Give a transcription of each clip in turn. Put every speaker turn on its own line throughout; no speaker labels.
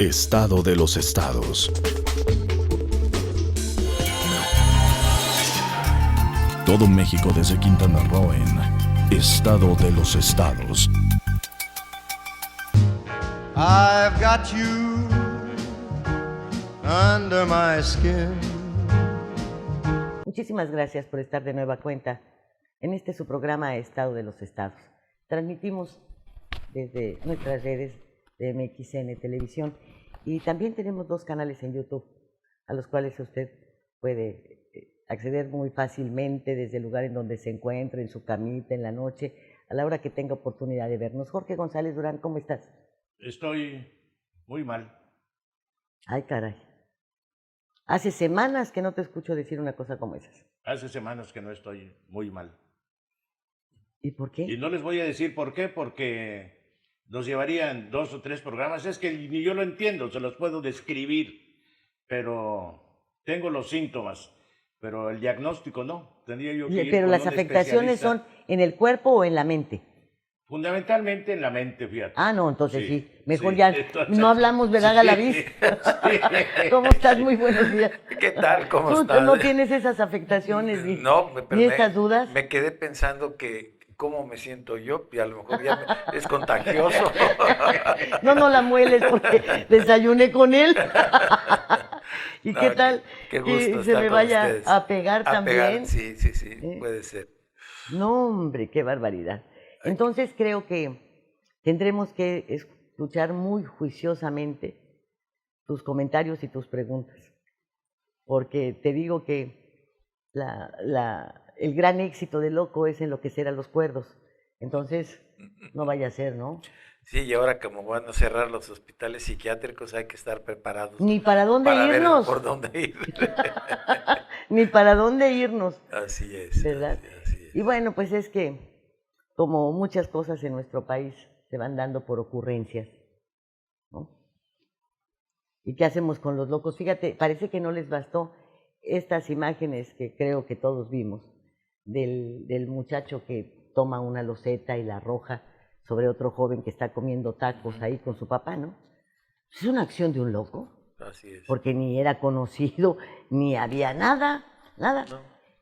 Estado de los estados. Todo México desde Quintana Roo en Estado de los estados.
I've got you under my skin.
Muchísimas gracias por estar de nueva cuenta en este su programa Estado de los Estados. Transmitimos desde nuestras redes de MXN Televisión y también tenemos 2 canales en YouTube a los cuales usted puede acceder muy fácilmente desde el lugar en donde se encuentre, en su camita, en la noche, a la hora que tenga oportunidad de vernos. Jorge González Durán, ¿cómo estás?
Estoy muy mal.
Ay, caray. Hace semanas que no te escucho decir una cosa como esas.
Hace semanas que no estoy muy mal.
¿Y por qué?
Y no les voy a decir por qué, porque nos llevarían 2 o 3 programas. Es que ni yo lo entiendo, se los puedo describir, pero tengo los síntomas, pero el diagnóstico no. Tendría yo que ir
Pero
con
las
un
afectaciones son
especialista.
en el cuerpo o en la mente.
Fundamentalmente en la mente, fíjate.
Ah, no, entonces sí. Mejor
sí,
ya
entonces,
no hablamos, ¿verdad,
sí,
Galaviz?
sí.
¿Cómo estás? Muy buenos días.
¿Qué tal? ¿Cómo
¿Tú
estás?
no tienes esas afectaciones ni,
No, pero
ni estas dudas?
me quedé pensando que cómo me siento yo y a lo mejor es contagioso.
No la mueles porque desayuné con él. ¿Y
No,
qué tal
qué
que
gusto
se
estar
me
con
vaya
ustedes.
a pegar
A
también?
pegar, sí, puede ser.
No, hombre, qué barbaridad. Entonces creo que tendremos que escuchar muy juiciosamente tus comentarios y tus preguntas, porque te digo que el gran éxito de Loco es enloquecer a los cuerdos. Entonces, no vaya a ser, ¿no?
Sí, y ahora como van a cerrar los hospitales psiquiátricos hay que estar preparados
Ni para dónde
para ver
irnos.
por dónde ir.
Ni para dónde irnos,
Así es.
¿verdad?
Así es.
Y bueno, pues es que, como muchas cosas en nuestro país, se van dando por ocurrencias, ¿no? ¿Y qué hacemos con los locos? Fíjate, parece que no les bastó estas imágenes que creo que todos vimos, del muchacho que toma una loseta y la arroja sobre otro joven que está comiendo tacos ahí con su papá, ¿no? Es una acción de un loco,
Así es.
porque ni era conocido, ni había nada.
No,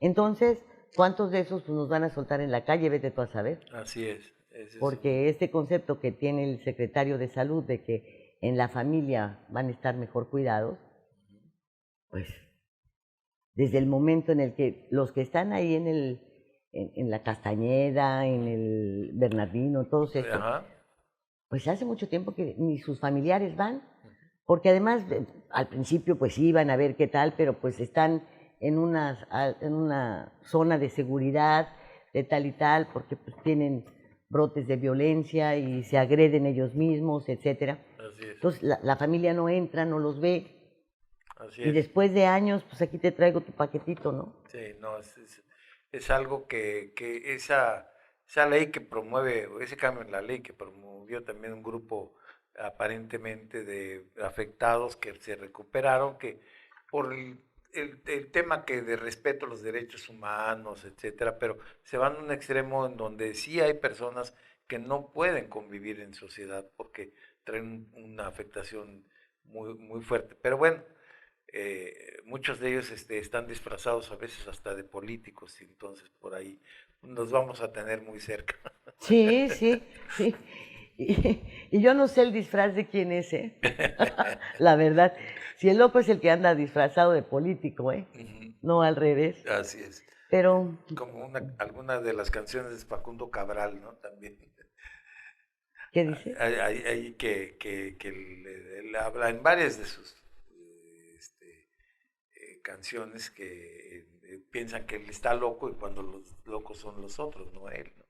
Entonces, ¿cuántos de esos pues, nos van a soltar en la calle? Vete tú a saber.
así es. Ese es
Porque este concepto que tiene el secretario de Salud de que en la familia van a estar mejor cuidados, pues desde el momento en el que los que están ahí en la Castañeda, en el Bernardino, todos estos,
Ajá.
pues hace mucho tiempo que ni sus familiares van, porque además al principio pues iban a ver qué tal, pero pues están en una zona de seguridad de tal y tal, porque pues tienen brotes de violencia y se agreden ellos mismos, etcétera.
Así es.
Entonces la familia no entra, no los ve,
Así
y
es.
después de años, pues aquí te traigo tu paquetito, ¿no?
Sí, no, es algo que esa ley que promueve, o ese cambio en la ley que promovió también un grupo aparentemente de afectados que se recuperaron, que por el tema que de respeto a los derechos humanos, etcétera, pero se van a un extremo en donde sí hay personas que no pueden convivir en sociedad porque traen una afectación muy fuerte. Pero bueno, muchos de ellos están disfrazados a veces hasta de políticos y entonces por ahí nos vamos a tener muy cerca.
Sí, sí, sí. Y yo no sé el disfraz de quién es, ¿eh? La verdad. Si el loco es el que anda disfrazado de político, ¿eh? No al revés.
Así es.
Pero,
Como alguna de las canciones de Facundo Cabral, ¿no? También.
¿qué dice?
Hay que él habla en varias de sus canciones que piensan que él está loco y cuando los locos son los otros, no él, ¿no?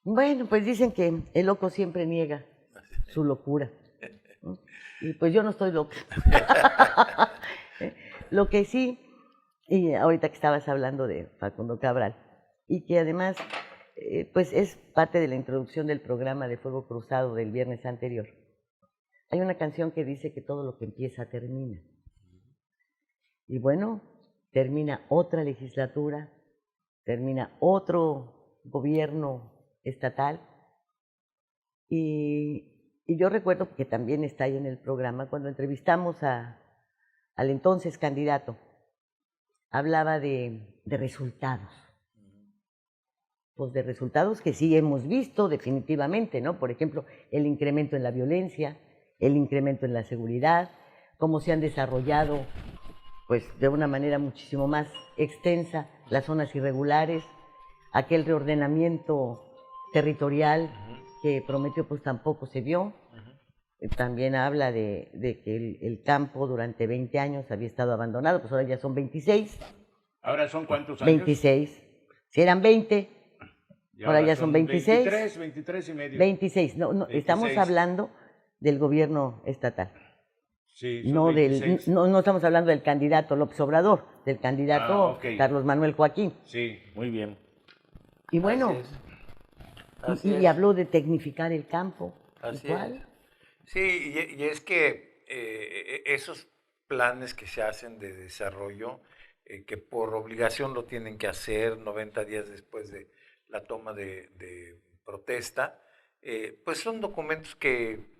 Bueno, pues dicen que el loco siempre niega su locura, ¿no? Y pues yo no estoy loca. Lo que sí, y ahorita que estabas hablando de Facundo Cabral, y que además, pues es parte de la introducción del programa de Fuego Cruzado del viernes anterior. Hay una canción que dice que todo lo que empieza termina. Y bueno, termina otra legislatura, termina otro gobierno estatal, Y yo recuerdo que también está ahí en el programa, cuando entrevistamos al entonces candidato, hablaba de resultados. Pues de resultados que sí hemos visto definitivamente, ¿no? Por ejemplo, el incremento en la violencia, el incremento en la seguridad, cómo se han desarrollado, pues de una manera muchísimo más extensa, las zonas irregulares, aquel reordenamiento territorial que prometió, pues tampoco se dio. También habla de que el campo durante 20 años había estado abandonado, pues ahora ya son 26.
¿Ahora son cuántos años?
26. Si eran 20,
Y
ahora ya son 26.
23 y medio.
26. No, 26. Estamos hablando del gobierno estatal.
Sí,
no, no estamos hablando del candidato López Obrador, del candidato Carlos Manuel Joaquín.
Sí, muy bien.
Y bueno, y habló de tecnificar el campo.
Así es. Sí, y es que esos planes que se hacen de desarrollo, que por obligación lo tienen que hacer 90 días después de la toma de protesta, pues son documentos que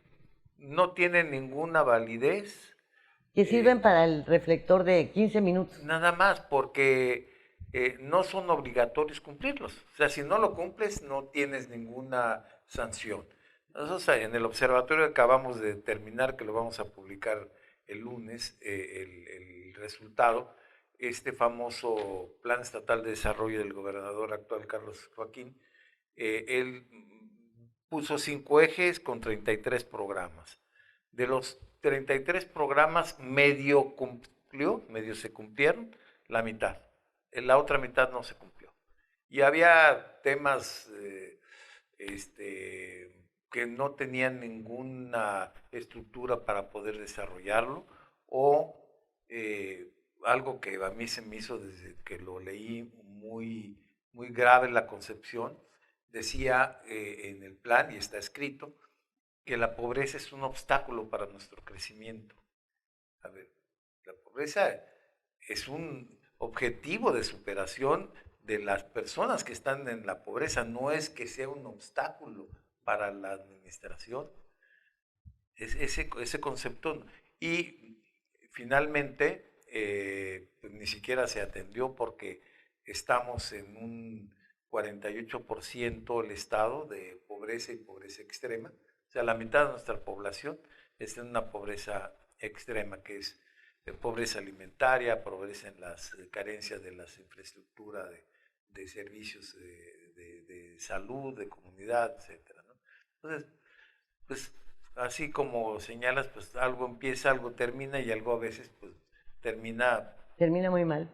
no tienen ninguna validez.
Que sirven para el reflector de 15 minutos.
Nada más, porque no son obligatorios cumplirlos. O sea, si no lo cumples, no tienes ninguna sanción. Nosotros en el observatorio acabamos de determinar que lo vamos a publicar el lunes, el resultado, este famoso Plan Estatal de Desarrollo del gobernador actual Carlos Joaquín. Él puso 5 ejes con 33 programas. De los 33 programas, medio se cumplieron, la mitad. La otra mitad no se cumplió. Y había temas que no tenían ninguna estructura para poder desarrollarlo, o algo que a mí se me hizo desde que lo leí muy, muy grave la concepción. Decía en el plan, y está escrito, que la pobreza es un obstáculo para nuestro crecimiento. A ver, la pobreza es un objetivo de superación de las personas que están en la pobreza, no es que sea un obstáculo para la administración. Ese concepto. Y finalmente, pues ni siquiera se atendió, porque estamos en un 48% el estado de pobreza y pobreza extrema. O sea, la mitad de nuestra población está en una pobreza extrema, que es pobreza alimentaria, pobreza en las carencias de las infraestructuras de servicios de salud, de comunidad, etcétera, ¿no? Entonces, pues así como señalas, pues algo empieza, algo termina, y algo a veces pues termina
muy mal.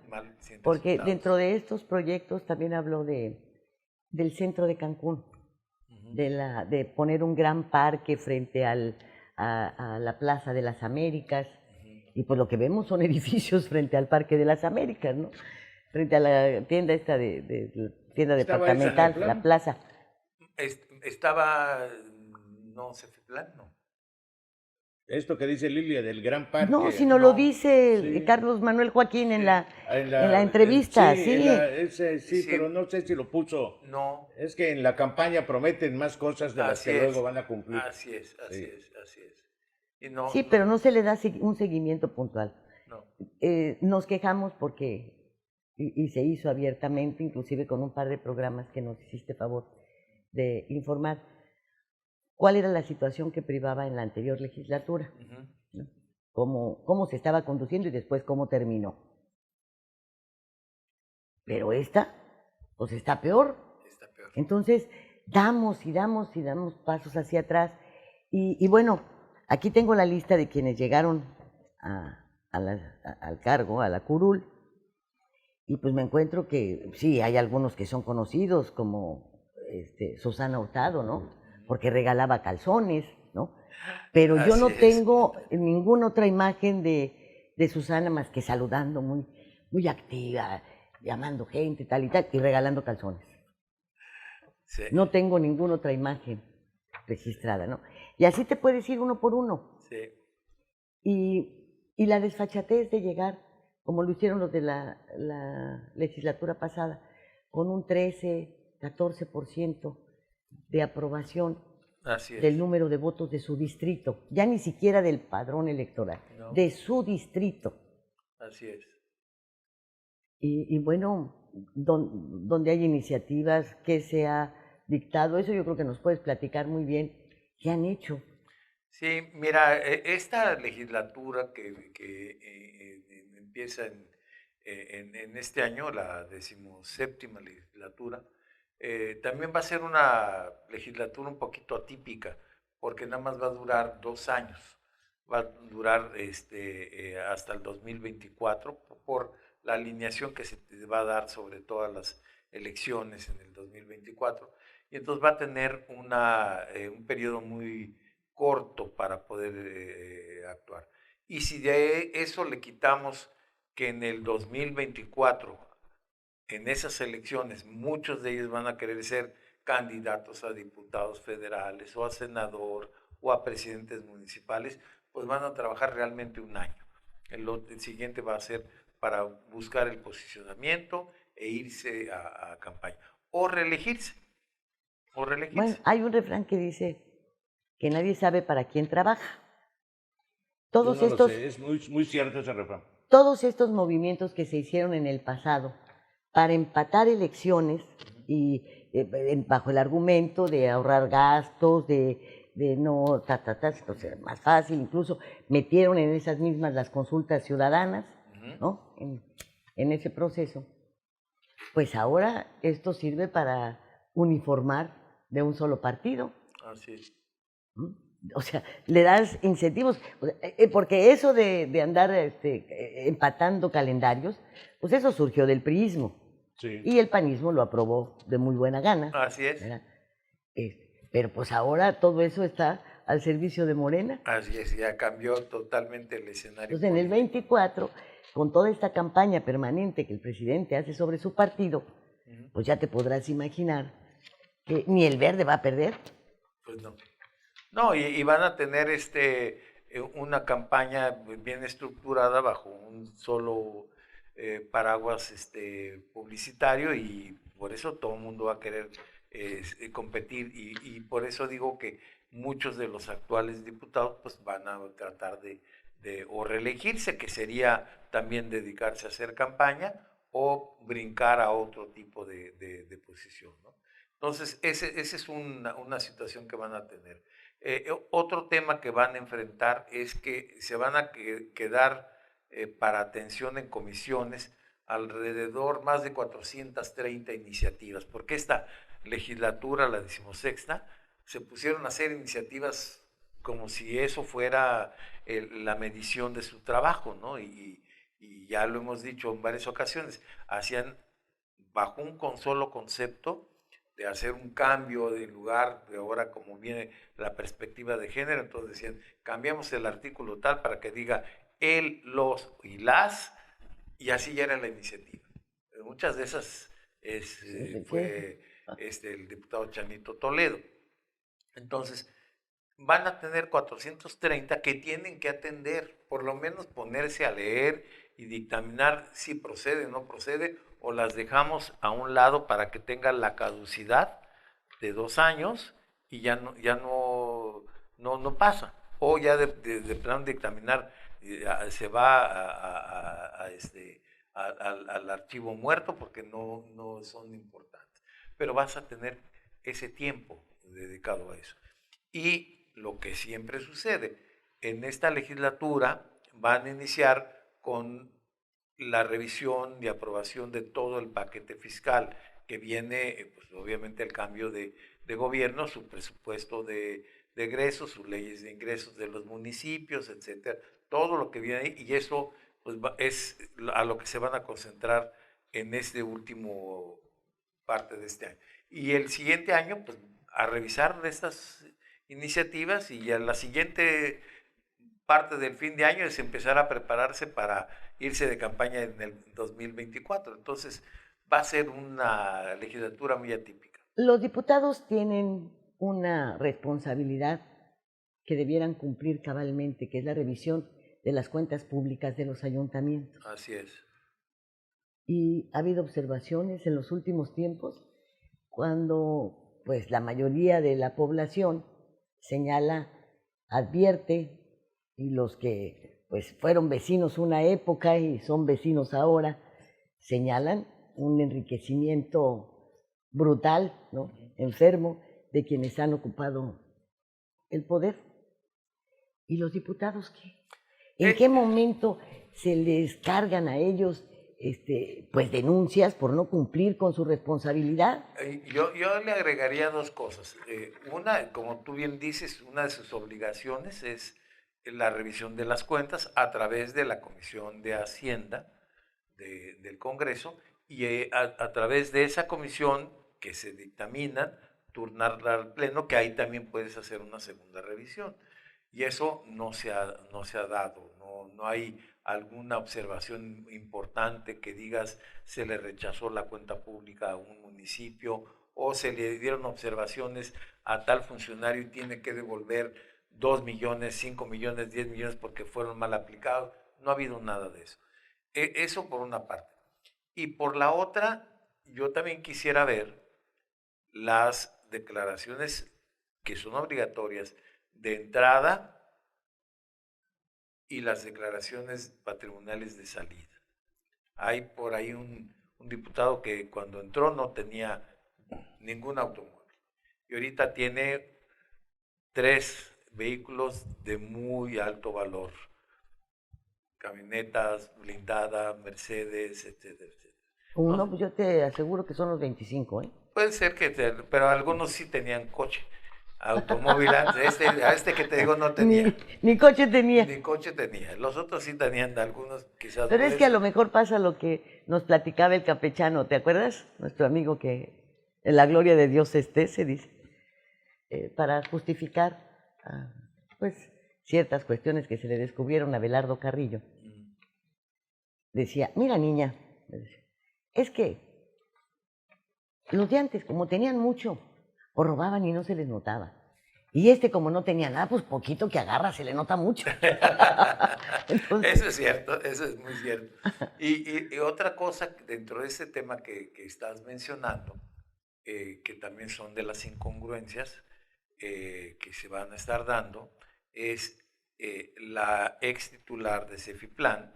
Porque resultados. Dentro de estos proyectos también habló del centro de Cancún, de poner un gran parque frente a la Plaza de las Américas, y pues lo que vemos son edificios frente al Parque de las Américas, ¿no? Frente a la tienda esta tienda departamental, la plaza.
Estaba, no sé, plan, no.
Esto que dice Lilia del gran parque.
No, sino lo dice Carlos Manuel Joaquín en la entrevista,
sí, pero no sé si lo puso.
No.
Es que en la campaña prometen más cosas de las que luego van a cumplir.
Así es. Y no,
sí, pero no se le da un seguimiento puntual.
No.
Nos quejamos porque, y se hizo abiertamente, inclusive con un par de programas que nos hiciste favor de informar, cuál era la situación que privaba en la anterior legislatura, ¿no? Cómo se estaba conduciendo y después cómo terminó. Pero esta, pues está peor. Entonces, damos pasos hacia atrás. Y bueno, aquí tengo la lista de quienes llegaron al cargo, a la curul, y pues me encuentro que sí, hay algunos que son conocidos, como Susana Hurtado, ¿no? Porque regalaba calzones, ¿no? Pero yo no tengo ninguna otra imagen de Susana más que saludando, muy activa, llamando gente, tal y tal, y regalando calzones. Sí. No tengo ninguna otra imagen registrada, ¿no? Y así te puedes ir uno por uno.
Sí.
Y la desfachatez de llegar, como lo hicieron los de la legislatura pasada, con un 13, 14% de aprobación,
Así es.
del número de votos de su distrito, ya ni siquiera del padrón electoral,
No.
de su distrito.
Así es.
Y bueno, donde hay iniciativas que se ha dictado, eso yo creo que nos puedes platicar muy bien, ¿qué han hecho?
Sí, mira, esta legislatura que empieza en este año, la 17ª legislatura, también va a ser una legislatura un poquito atípica, porque nada más va a durar 2 años, va a durar hasta el 2024 por la alineación que se va a dar sobre todas las elecciones en el 2024, y entonces va a tener un periodo muy corto para poder actuar. Y si de eso le quitamos que en el 2024, en esas elecciones, muchos de ellos van a querer ser candidatos a diputados federales o a senador o a presidentes municipales, pues van a trabajar realmente un año. El siguiente va a ser para buscar el posicionamiento e irse a campaña o reelegirse.
Bueno, hay un refrán que dice que nadie sabe para quién trabaja.
Yo no lo sé, es muy cierto ese refrán.
Todos estos movimientos que se hicieron en el pasado para empatar elecciones y bajo el argumento de ahorrar gastos, de no, entonces más fácil, incluso metieron en esas mismas las consultas ciudadanas, ¿no? En ese proceso. Pues ahora esto sirve para uniformar de un solo partido.
Así es.
O sea, le das incentivos, porque eso de andar empatando calendarios, pues eso surgió del priismo.
Sí.
Y el panismo lo aprobó de muy buena gana.
Así es.
Pero pues ahora todo eso está al servicio de Morena.
Así es, ya cambió totalmente el escenario.
Entonces en el 24, con toda esta campaña permanente que el presidente hace sobre su partido, pues ya te podrás imaginar que ni el verde va a perder.
Pues no. No, y van a tener una campaña bien estructurada bajo un solo paraguas publicitario, y por eso todo el mundo va a querer competir, y por eso digo que muchos de los actuales diputados pues van a tratar de o reelegirse, que sería también dedicarse a hacer campaña, o brincar a otro tipo de posición, ¿no? Entonces, esa es una situación que van a tener. Otro tema que van a enfrentar es que se van a quedar para atención en comisiones alrededor más de 430 iniciativas, porque esta legislatura, la 16ª, se pusieron a hacer iniciativas como si eso fuera la medición de su trabajo, ¿no? Y ya lo hemos dicho en varias ocasiones, hacían bajo un solo concepto de hacer un cambio de lugar, de ahora como viene la perspectiva de género, entonces decían, cambiamos el artículo tal para que diga él, los y las, y así ya era la iniciativa. Muchas de esas fue el diputado Chanito Toledo. Entonces, van a tener 430 que tienen que atender, por lo menos ponerse a leer y dictaminar si procede o no procede, o las dejamos a un lado para que tengan la caducidad de 2 años y ya no pasa. O ya de plan dictaminar se va al archivo muerto porque no son importantes. Pero vas a tener ese tiempo dedicado a eso. Y lo que siempre sucede, en esta legislatura van a iniciar con la revisión y aprobación de todo el paquete fiscal, que viene, pues obviamente el cambio de gobierno, su presupuesto de egresos, sus leyes de ingresos de los municipios, etcétera, todo lo que viene ahí, y eso pues es a lo que se van a concentrar en este último parte de este año. Y el siguiente año, pues a revisar estas iniciativas, y ya la siguiente parte del fin de año es empezar a prepararse para irse de campaña en el 2024. Entonces va a ser una legislatura muy atípica.
Los diputados tienen una responsabilidad que debieran cumplir cabalmente, que es la revisión de las cuentas públicas de los ayuntamientos.
Así es.
Y ha habido observaciones en los últimos tiempos cuando pues la mayoría de la población, pues no señala, advierte, y los que pues fueron vecinos una época y son vecinos ahora, señalan un enriquecimiento brutal, ¿no? Enfermo, de quienes han ocupado el poder. ¿Y los diputados qué? ¿En qué momento se les cargan a ellos pues denuncias por no cumplir con su responsabilidad?
Yo le agregaría dos cosas. Una, como tú bien dices, una de sus obligaciones es la revisión de las cuentas a través de la Comisión de Hacienda del Congreso, y a través de esa comisión que se dictamina, turnarla al Pleno, que ahí también puedes hacer una segunda revisión. Y eso no se ha dado, no hay alguna observación importante que digas se le rechazó la cuenta pública a un municipio o se le dieron observaciones a tal funcionario y tiene que devolver 2 millones, 5 millones, 10 millones porque fueron mal aplicados. No ha habido nada de eso. Eso por una parte. Y por la otra, yo también quisiera ver las declaraciones que son obligatorias de entrada y las declaraciones patrimoniales de salida. Hay por ahí un diputado que cuando entró no tenía ningún automóvil y ahorita tiene 3 vehículos de muy alto valor, camionetas, blindada, Mercedes, etcétera, etcétera.
Uno, pues yo te aseguro que son los 25, ¿eh?
Puede ser pero algunos sí tenían coche, automóvil. A este que te digo no tenía.
Ni coche tenía.
Ni coche tenía. Los otros sí tenían, algunos quizás.
Pero es que a lo mejor pasa lo que nos platicaba el campechano, ¿te acuerdas? Nuestro amigo que en la gloria de Dios se dice, para justificar pues ciertas cuestiones que se le descubrieron a Abelardo Carrillo. Decía, mira niña, es que los de antes, como tenían mucho, o robaban y no se les notaba. Y como no tenía nada, pues poquito que agarra se le nota mucho. Entonces...
Eso es cierto, eso es muy cierto. Y otra cosa dentro de este tema que estás mencionando, que también son de las incongruencias que se van a estar dando, es la ex titular de Cefiplan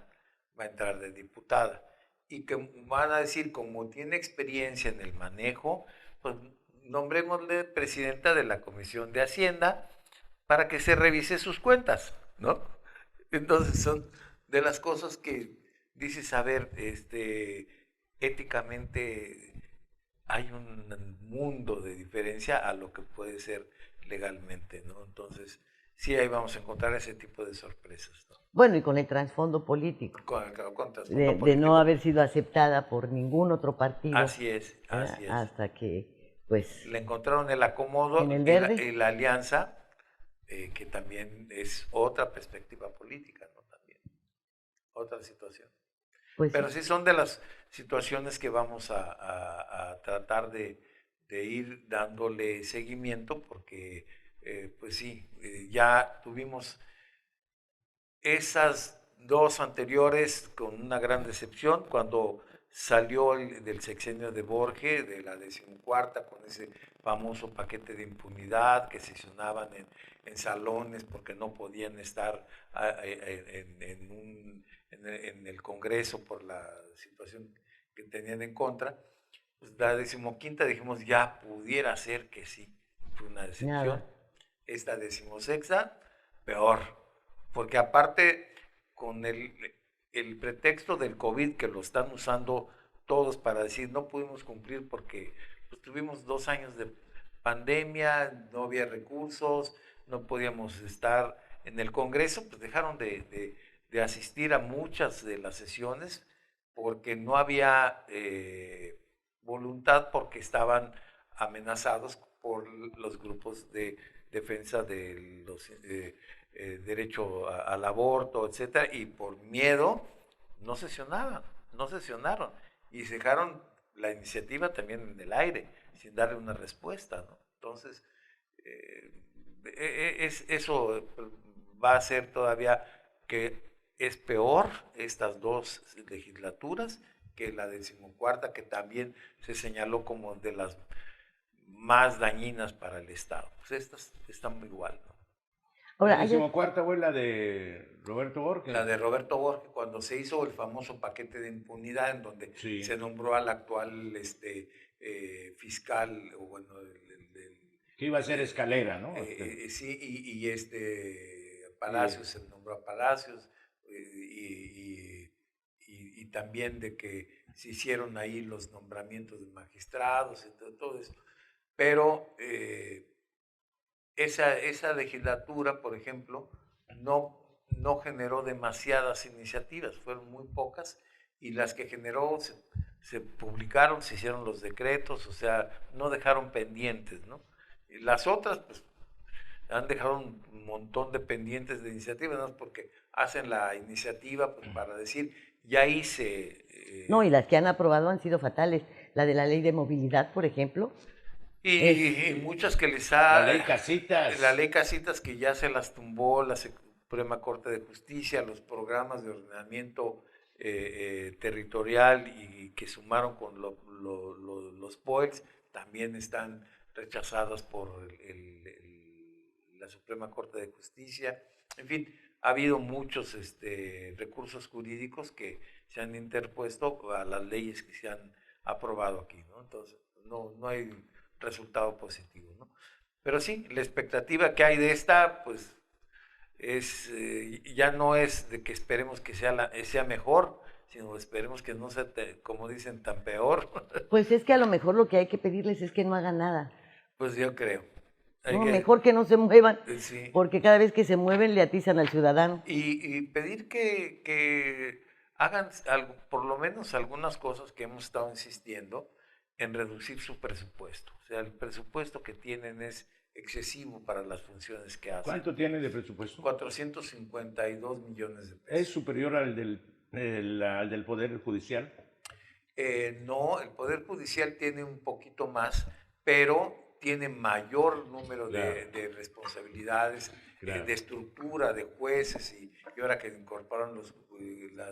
va a entrar de diputada. Y que van a decir, como tiene experiencia en el manejo, pues nombrémosle presidenta de la Comisión de Hacienda para que se revise sus cuentas, ¿no? Entonces son de las cosas que dices, a ver, éticamente hay un mundo de diferencia a lo que puede ser legalmente, ¿no? Entonces, sí, ahí vamos a encontrar ese tipo de sorpresas, ¿no?
Bueno, y con el trasfondo político.
Con trasfondo
político. De no haber sido aceptada por ningún otro partido.
Así es, así es.
Hasta que, pues...
Le encontraron el acomodo
en el verde.
Y la alianza, que también es otra perspectiva política, ¿no? También, otra situación.
Pues
pero sí son de las situaciones que vamos a tratar de ir dándole seguimiento porque, pues sí, ya tuvimos esas 2 anteriores con una gran decepción cuando salió del sexenio de Borges, de la 14ª, con ese famoso paquete de impunidad que sesionaban en salones porque no podían estar en el Congreso por la situación que tenían en contra. Pues la 15ª dijimos ya pudiera ser que sí, fue una decepción.
Nada.
Esta 16ª, peor, porque aparte con el pretexto del COVID que lo están usando todos para decir no pudimos cumplir porque pues, tuvimos 2 años de pandemia, no había recursos, no podíamos estar en el Congreso, pues dejaron de asistir a muchas de las sesiones porque no había voluntad, porque estaban amenazados por los grupos de defensa de los derecho al aborto, etcétera, y por miedo no sesionaron y dejaron la iniciativa también en el aire sin darle una respuesta, ¿no? Entonces eso va a ser todavía que es peor estas 2 legislaturas que la 14ª, que también se señaló como de las más dañinas para el Estado. Pues estas están igual, ¿no?
Ahora,
La
hay-
14ª fue la de Roberto Borges.
La de Roberto Borges, cuando se hizo el famoso paquete de impunidad, en donde
Sí.
se nombró al actual fiscal, o bueno,
Que iba a ser escalera, ¿no?
sí, Palacios, se nombró a Palacios, y también de que se hicieron ahí los nombramientos de magistrados y todo eso. Pero esa legislatura, por ejemplo, no generó demasiadas iniciativas, fueron muy pocas, y las que generó se publicaron, se hicieron los decretos, o sea, no dejaron pendientes, ¿no? Y las otras, pues, han dejado un montón de pendientes de iniciativas, ¿no? Porque hacen la iniciativa, pues, para decir, ya hice...
no, y las que han aprobado han sido fatales. La de la ley de movilidad, por ejemplo.
Y muchas que les ha...
La ley Casitas.
La ley Casitas, que ya se las tumbó la Suprema Corte de Justicia, los programas de ordenamiento territorial, y que sumaron con los POEX, también están rechazadas por la Suprema Corte de Justicia. En fin, ha habido muchos recursos jurídicos que se han interpuesto a las leyes que se han aprobado aquí, ¿no? Entonces, no hay resultado positivo, ¿no? Pero sí, la expectativa que hay de esta, pues, ya no es de que esperemos que sea mejor, sino esperemos que no sea, como dicen, tan peor.
Pues es que a lo mejor lo que hay que pedirles es que no hagan nada.
Pues yo creo.
No, mejor que no se muevan,
sí.
Porque cada vez que se mueven le atizan al ciudadano.
Y pedir que hagan por lo menos algunas cosas que hemos estado insistiendo en reducir su presupuesto. O sea, el presupuesto que tienen es excesivo para las funciones que hacen.
¿Cuánto tiene de presupuesto?
452 millones de pesos.
¿Es superior al del Poder Judicial?
No, el Poder Judicial tiene un poquito más, pero tiene mayor número de responsabilidades, de estructura de jueces, y ahora que incorporaron los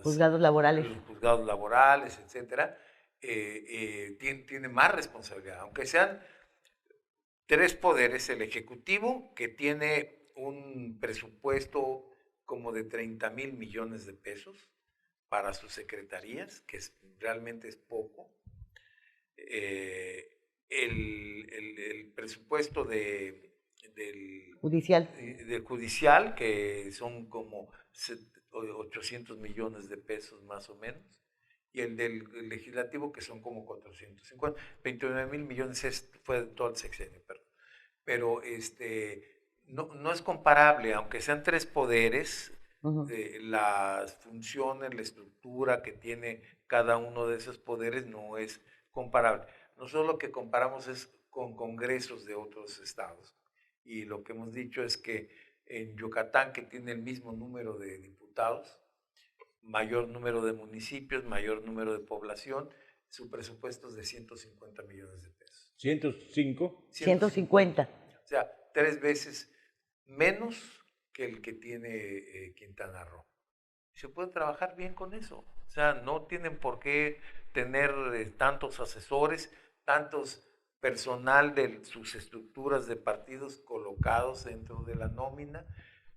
juzgados laborales.
Los juzgados laborales, etcétera, tiene más responsabilidad, aunque sean 3 poderes: el Ejecutivo, que tiene un presupuesto como de 30,000 millones de pesos para sus secretarías, que realmente es poco. El presupuesto del judicial, que son como 800 millones de pesos más o menos, y el del legislativo, que son como 450, 29,000 millones fue todo el sexenio, perdón. Pero no es comparable, aunque sean 3 poderes. Las funciones, la estructura que tiene cada uno de esos poderes no es comparable. Nosotros lo que comparamos es con congresos de otros estados, y lo que hemos dicho es que en Yucatán, que tiene el mismo número de diputados, mayor número de municipios, mayor número de población, su presupuesto es de 150 millones de pesos.
¿105?
150.
O sea, 3 veces menos que el que tiene Quintana Roo. Se puede trabajar bien con eso. O sea, no tienen por qué tener tantos asesores, tantos personal de sus estructuras de partidos colocados dentro de la nómina.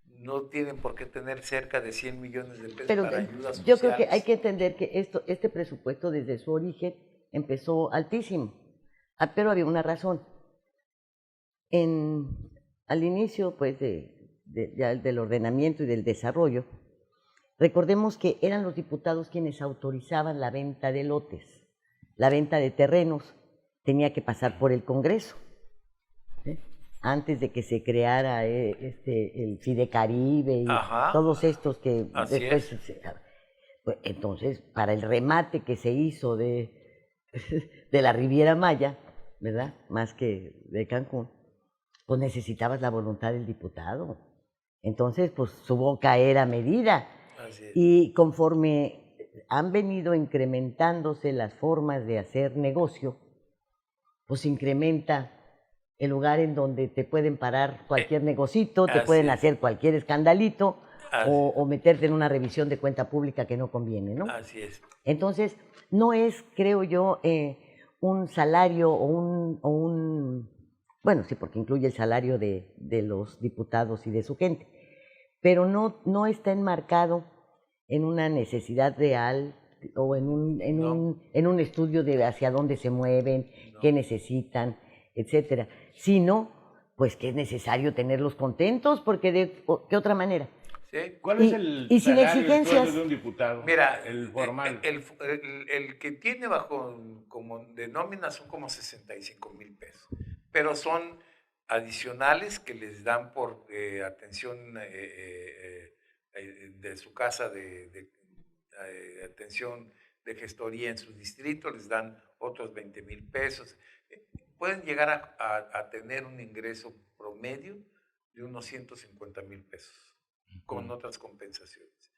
No tienen por qué tener cerca de 100 millones de pesos para ayudas sociales.
Yo creo que hay que entender que este presupuesto desde su origen empezó altísimo, pero había una razón. Al inicio, pues, del ordenamiento y del desarrollo, recordemos que eran los diputados quienes autorizaban la venta de lotes, la venta de terrenos. Tenía que pasar por el Congreso, ¿sí? Antes de que se creara el Fidecaribe y todos estos que después... Pues, entonces, para el remate que se hizo de la Riviera Maya, ¿verdad?, más que de Cancún, pues necesitabas la voluntad del diputado. Entonces, pues su boca era medida. Y conforme han venido incrementándose las formas de hacer negocio, pues incrementa el lugar en donde te pueden parar cualquier negocito, te pueden hacer cualquier escandalito o meterte en una revisión de cuenta pública que no conviene, ¿no?
Así es.
Entonces, no es, creo yo, un salario o un Bueno, sí, porque incluye el salario de los diputados y de su gente, pero no está enmarcado en una necesidad real o en un estudio de hacia dónde se mueven, qué necesitan, etcétera, sino pues que es necesario tenerlos contentos, porque ¿qué otra manera?
¿Sí?
¿Cuál es el
y sin
salario, el
exigencias.
sueldo de un diputado?
Mira,
el formal.
el que tiene bajo como de nómina son como 65,000 pesos, pero son adicionales que les dan por atención de su casa de atención de gestoría en su distrito, les dan otros 20,000 pesos. Pueden llegar a tener un ingreso promedio de unos 150,000 pesos con otras compensaciones.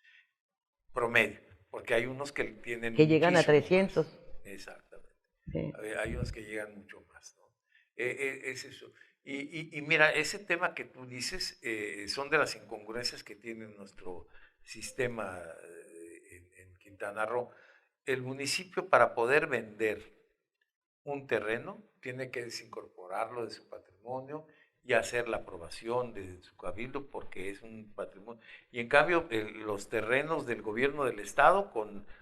Promedio, porque hay unos que tienen
que llegan a 300.
Más. Exactamente.
Sí.
Hay unos que llegan mucho más, ¿no? Es eso. Y mira, ese tema que tú dices son de las incongruencias que tiene nuestro sistema en Quintana Roo. El municipio, para poder vender un terreno, tiene que desincorporarlo de su patrimonio y hacer la aprobación de su cabildo porque es un patrimonio. Y en cambio, los terrenos del gobierno del estado,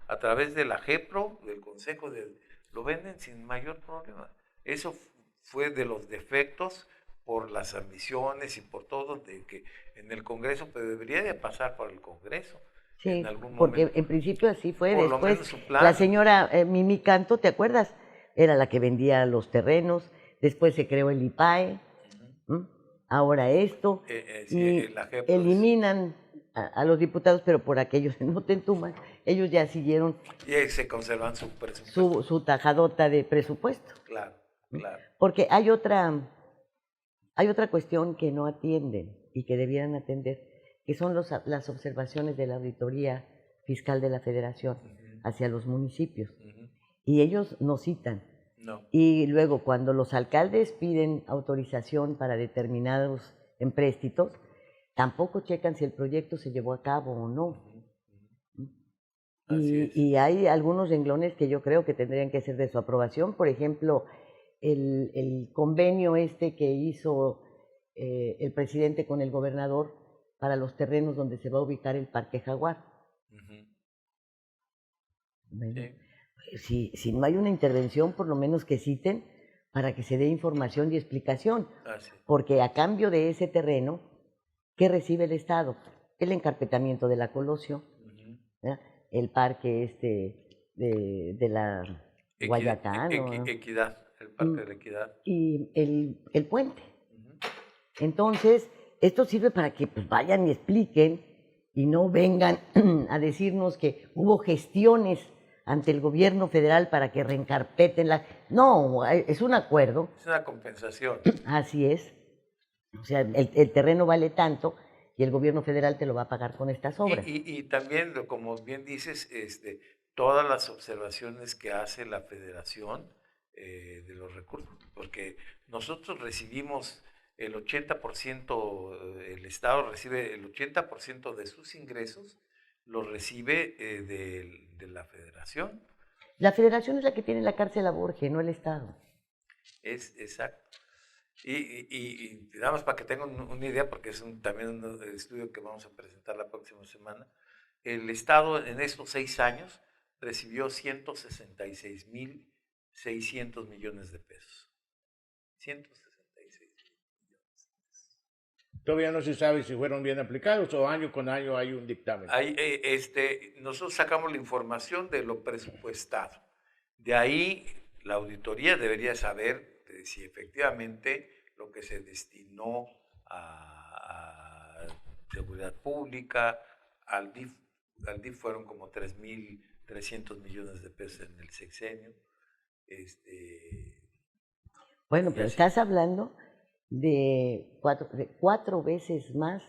a través de la GEPRO, del Consejo, lo venden sin mayor problema. Eso fue de los defectos por las ambiciones y por todo, de que en el Congreso, pero debería de pasar por el Congreso.
Sí,
en algún
porque
momento.
en principio así fue.
Por lo
Después,
menos su plan.
la señora Mimi Canto, ¿te acuerdas? Era la que vendía los terrenos. Después se creó el IPAE. Ahora esto. Y
la GEPRO
eliminan a los diputados, pero por aquellos que no te entuman, ellos ya siguieron
y se conservan su presupuesto.
su tajadota de presupuesto.
Claro, claro.
Porque hay otra cuestión que no atienden y que debieran atender, que son las observaciones de la Auditoría Fiscal de la Federación hacia los municipios. Y ellos no citan.
No.
Y luego, cuando los alcaldes piden autorización para determinados empréstitos, tampoco checan si el proyecto se llevó a cabo o no. Y hay algunos renglones que yo creo que tendrían que ser de su aprobación. Por ejemplo, el convenio que hizo el presidente con el gobernador para los terrenos donde se va a ubicar el Parque Jaguar. Bueno, si no hay una intervención, por lo menos que citen para que se dé información y explicación. Porque a cambio de ese terreno, ¿qué recibe el Estado? El encarpetamiento de la Colosio, el parque de la Guayacán.
Equidad, el parque de la Equidad.
Y el puente. Entonces, esto sirve para que pues, vayan y expliquen y no vengan a decirnos que hubo gestiones ante el gobierno federal para que reencarpeten la... No, es un acuerdo.
Es una compensación.
Así es. O sea, el terreno vale tanto y el gobierno federal te lo va a pagar con estas obras.
Y también, como bien dices, todas las observaciones que hace la federación de los recursos, porque nosotros recibimos el 80%, el Estado recibe el 80% de sus ingresos, los recibe de la federación.
La federación es la que tiene la cárcel a Borges, no el Estado.
Es exacto. Y nada más para que tengan una idea, porque es también un estudio que vamos a presentar la próxima semana, el Estado en estos 6 años recibió 166,600 millones de pesos. 166 millones.
Todavía no se sabe si fueron bien aplicados o año con año hay un dictamen.
Nosotros sacamos la información de lo presupuestado. De ahí la auditoría debería saber si efectivamente lo que se destinó a seguridad pública, al DIF fueron como 3,300 millones de pesos en el sexenio.
Bueno, pero estás hablando de 4 veces más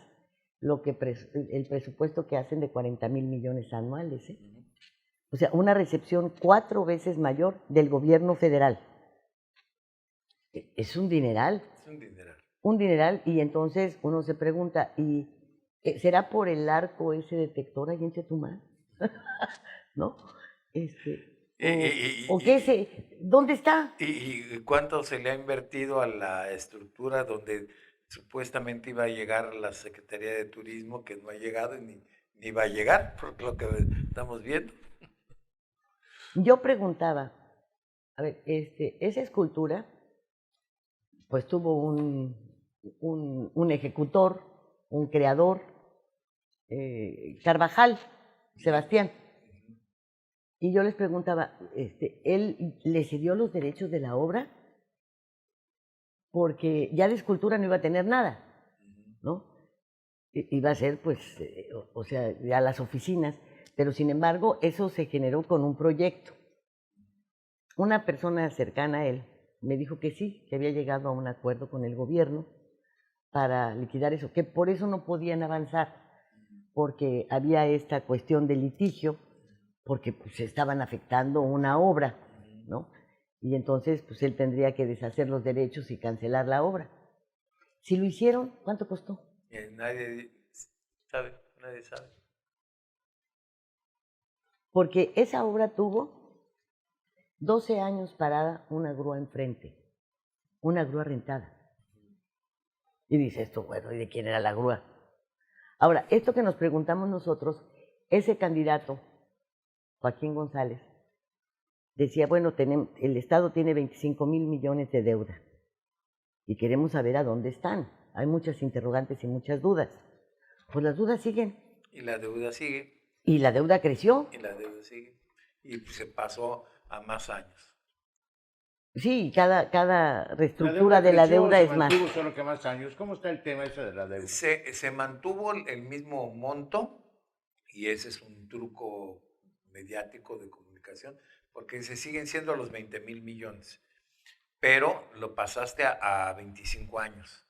lo que el presupuesto que hacen de 40,000 millones anuales. O sea, una recepción 4 veces mayor del gobierno federal. Es un dineral.
Es un dineral.
Un dineral, y entonces uno se pregunta, ¿y será por el arco ese detector ahí en Chetumal? ¿No? ¿O qué dónde está?
¿Y cuánto se le ha invertido a la estructura donde supuestamente iba a llegar la Secretaría de Turismo, que no ha llegado ni va a llegar, por lo que estamos viendo?
Yo preguntaba, a ver, esa escultura, pues tuvo un ejecutor, un creador, Carvajal, Sebastián. Y yo les preguntaba, ¿él le cedió los derechos de la obra? Porque ya de escultura no iba a tener nada, ¿no? Iba a ser, pues, o sea, ya las oficinas. Pero, sin embargo, eso se generó con un proyecto. Una persona cercana a él me dijo que sí, que había llegado a un acuerdo con el gobierno para liquidar eso, que por eso no podían avanzar, porque había esta cuestión de litigio, porque pues estaban afectando una obra, ¿no? Y entonces pues él tendría que deshacer los derechos y cancelar la obra. Si lo hicieron, ¿cuánto costó?
Nadie sabe, nadie sabe.
Porque esa obra tuvo 12 años parada una grúa enfrente, una grúa rentada. Y dice esto, bueno, ¿y de quién era la grúa? Ahora, esto que nos preguntamos nosotros, ese candidato, Joaquín González, decía, bueno, el Estado tiene 25,000 millones de deuda y queremos saber a dónde están. Hay muchas interrogantes y muchas dudas. Pues las dudas siguen.
Y la deuda sigue.
Y la deuda creció.
Y la deuda sigue. Y pues, se pasó a más años.
Sí, cada reestructura de la deuda es más.
¿Se mantuvo solo que más años? ¿Cómo está el tema ese de la deuda?
Se mantuvo el mismo monto, y ese es un truco mediático de comunicación, porque se siguen siendo los 20,000 millones, pero lo pasaste a 25 años.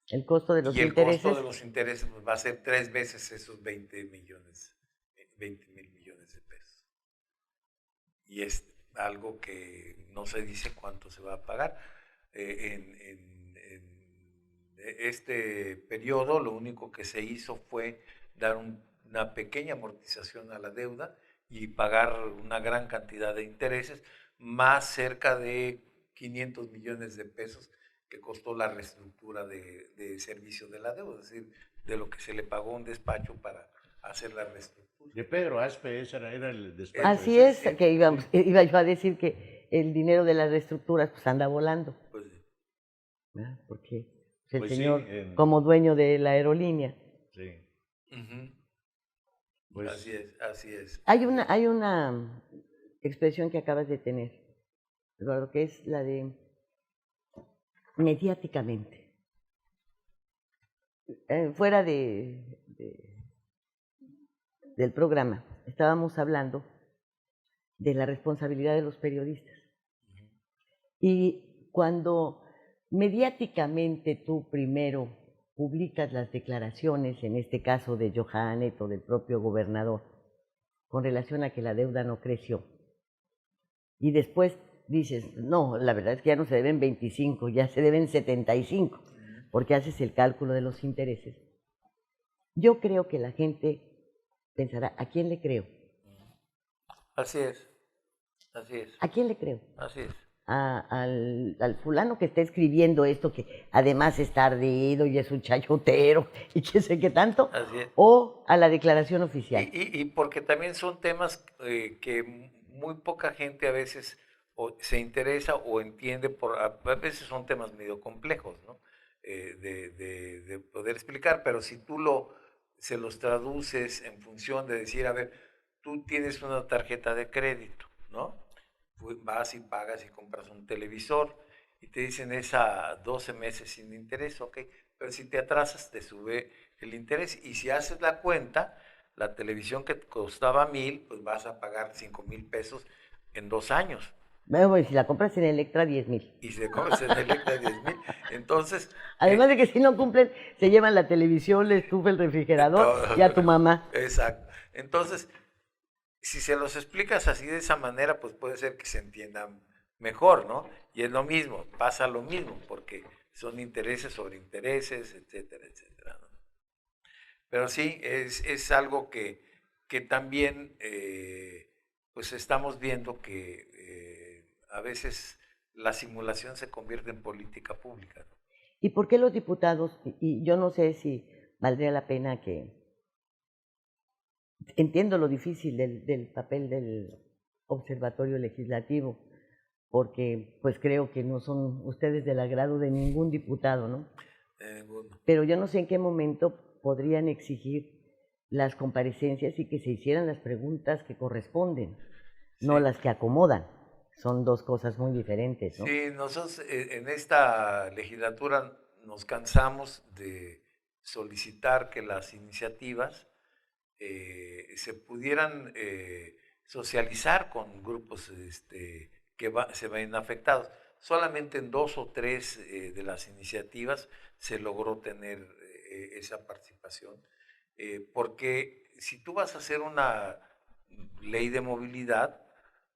El costo de los
intereses. Y el
intereses.
costo de los intereses pues, va a ser 3 veces esos 20,000 millones de pesos. Y es algo que no se dice cuánto se va a pagar. En este periodo lo único que se hizo fue dar una pequeña amortización a la deuda y pagar una gran cantidad de intereses, más cerca de 500 millones de pesos que costó la reestructura de servicio de la deuda, es decir, de lo que se le pagó a un despacho para hacer la reestructura.
De Pedro Aspe, ese era el despacho.
Así es, que iba yo a decir que el dinero de las reestructuras pues anda volando.
Pues,
¿verdad? Porque el
Pues
señor,
sí,
como dueño de la aerolínea.
Sí.
Pues, así es.
Hay una expresión que acabas de tener, Eduardo, que es la de mediáticamente. Fuera del programa, estábamos hablando de la responsabilidad de los periodistas. Y cuando mediáticamente tú primero publicas las declaraciones, en este caso de Johanet o del propio gobernador, con relación a que la deuda no creció, y después dices, no, la verdad es que ya no se deben 25, ya se deben 75, porque haces el cálculo de los intereses. Yo creo que la gente pensará, ¿a quién le creo?
Así es.
¿A quién le creo?
Así es.
Al fulano que está escribiendo esto, que además está ardido y es un chayotero y que sé qué tanto, o a la declaración oficial.
Y porque también son temas que muy poca gente a veces se interesa o entiende, a veces son temas medio complejos, ¿no? De poder explicar, pero si tú se los traduces en función de decir, a ver, tú tienes una tarjeta de crédito, ¿no? Vas y pagas y compras un televisor y te dicen es a 12 meses sin interés, ok, pero si te atrasas te sube el interés y si haces la cuenta, la televisión que costaba 1,000, pues vas a pagar 5,000 pesos en 2 años.
Bueno, y si la compras en Electra, 10,000.
Y si la compras en Electra, 10,000. Entonces...
Además de que si no cumplen, se llevan la televisión, la estufa, el refrigerador y a tu mamá.
Exacto. Entonces, si se los explicas así de esa manera, pues puede ser que se entiendan mejor, ¿no? Y es lo mismo, pasa lo mismo, porque son intereses sobre intereses, etcétera, etcétera, ¿no? Pero sí, es algo que también pues estamos viendo que a veces la simulación se convierte en política pública, ¿no?
¿Y por qué los diputados, y yo no sé si valdría la pena que, entiendo lo difícil del papel del observatorio legislativo, porque pues creo que no son ustedes del agrado de ningún diputado, ¿no?
Ninguno.
Pero yo no sé en qué momento podrían exigir las comparecencias y que se hicieran las preguntas que corresponden, no
Sí.
las que acomodan. Son dos cosas muy diferentes, ¿no?
Sí, nosotros en esta legislatura nos cansamos de solicitar que las iniciativas se pudieran socializar con grupos se ven afectados. Solamente en 2 o 3 de las iniciativas se logró tener esa participación, porque si tú vas a hacer una ley de movilidad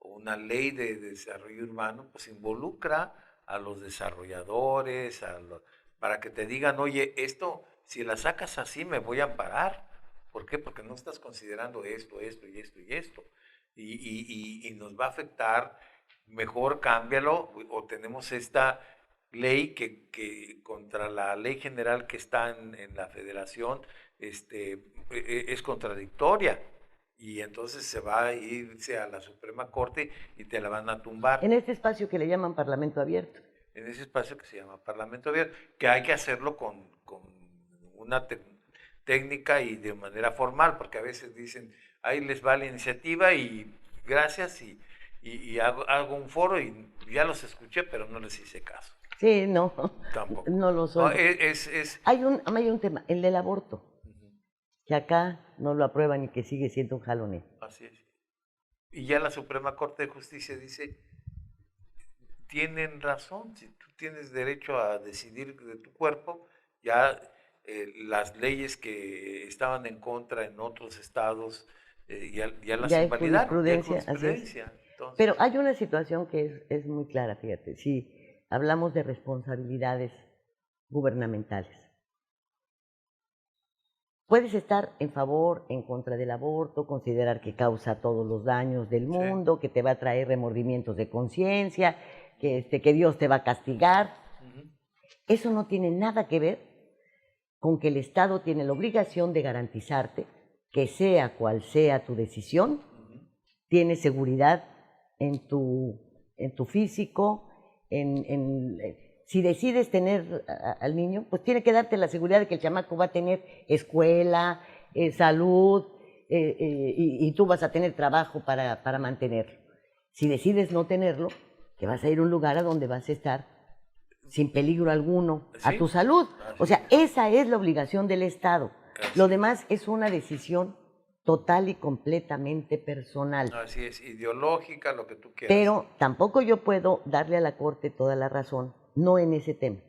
o una ley de desarrollo urbano, pues involucra a los desarrolladores, para que te digan, oye, esto, si la sacas así me voy a amparar. ¿Por qué? Porque no estás considerando esto, esto y esto y esto. Y nos va a afectar, mejor cámbialo, o tenemos esta ley que contra la ley general que está en la federación es contradictoria. Y entonces se va a irse a la Suprema Corte y te la van a tumbar.
En este espacio que le llaman Parlamento Abierto.
En ese espacio que se llama Parlamento Abierto, que hay que hacerlo con una técnica y de manera formal, porque a veces dicen, ahí les va la iniciativa y gracias, y hago un foro y ya los escuché, pero no les hice caso.
Sí, no,
Tampoco.
no lo soy.
No,
Hay un tema, el del aborto, que acá no lo aprueban y que sigue siendo un jaloneo.
Así es. Y ya la Suprema Corte de Justicia dice, tienen razón, si tú tienes derecho a decidir de tu cuerpo, ya las leyes que estaban en contra en otros estados ya las
Ya es
invalidaron. Ya es
jurisprudencia, así es.
jurisprudencia. Entonces,
Pero hay una situación que es muy clara, fíjate, si hablamos de responsabilidades gubernamentales. Puedes estar en favor, en contra del aborto, considerar que causa todos los daños del mundo, que te va a traer remordimientos de conciencia, que Dios te va a castigar. Eso no tiene nada que ver con que el Estado tiene la obligación de garantizarte que sea cual sea tu decisión, tienes seguridad en tu físico, si decides tener al niño, pues tiene que darte la seguridad de que el chamaco va a tener escuela, salud, y tú vas a tener trabajo para mantenerlo. Si decides no tenerlo, que vas a ir a un lugar a donde vas a estar sin peligro alguno a tu salud. O sea, esa es la obligación del Estado. Lo demás es una decisión total y completamente personal.
así es, ideológica, lo que tú quieras.
Pero tampoco yo puedo darle a la Corte toda la razón, no en ese tema,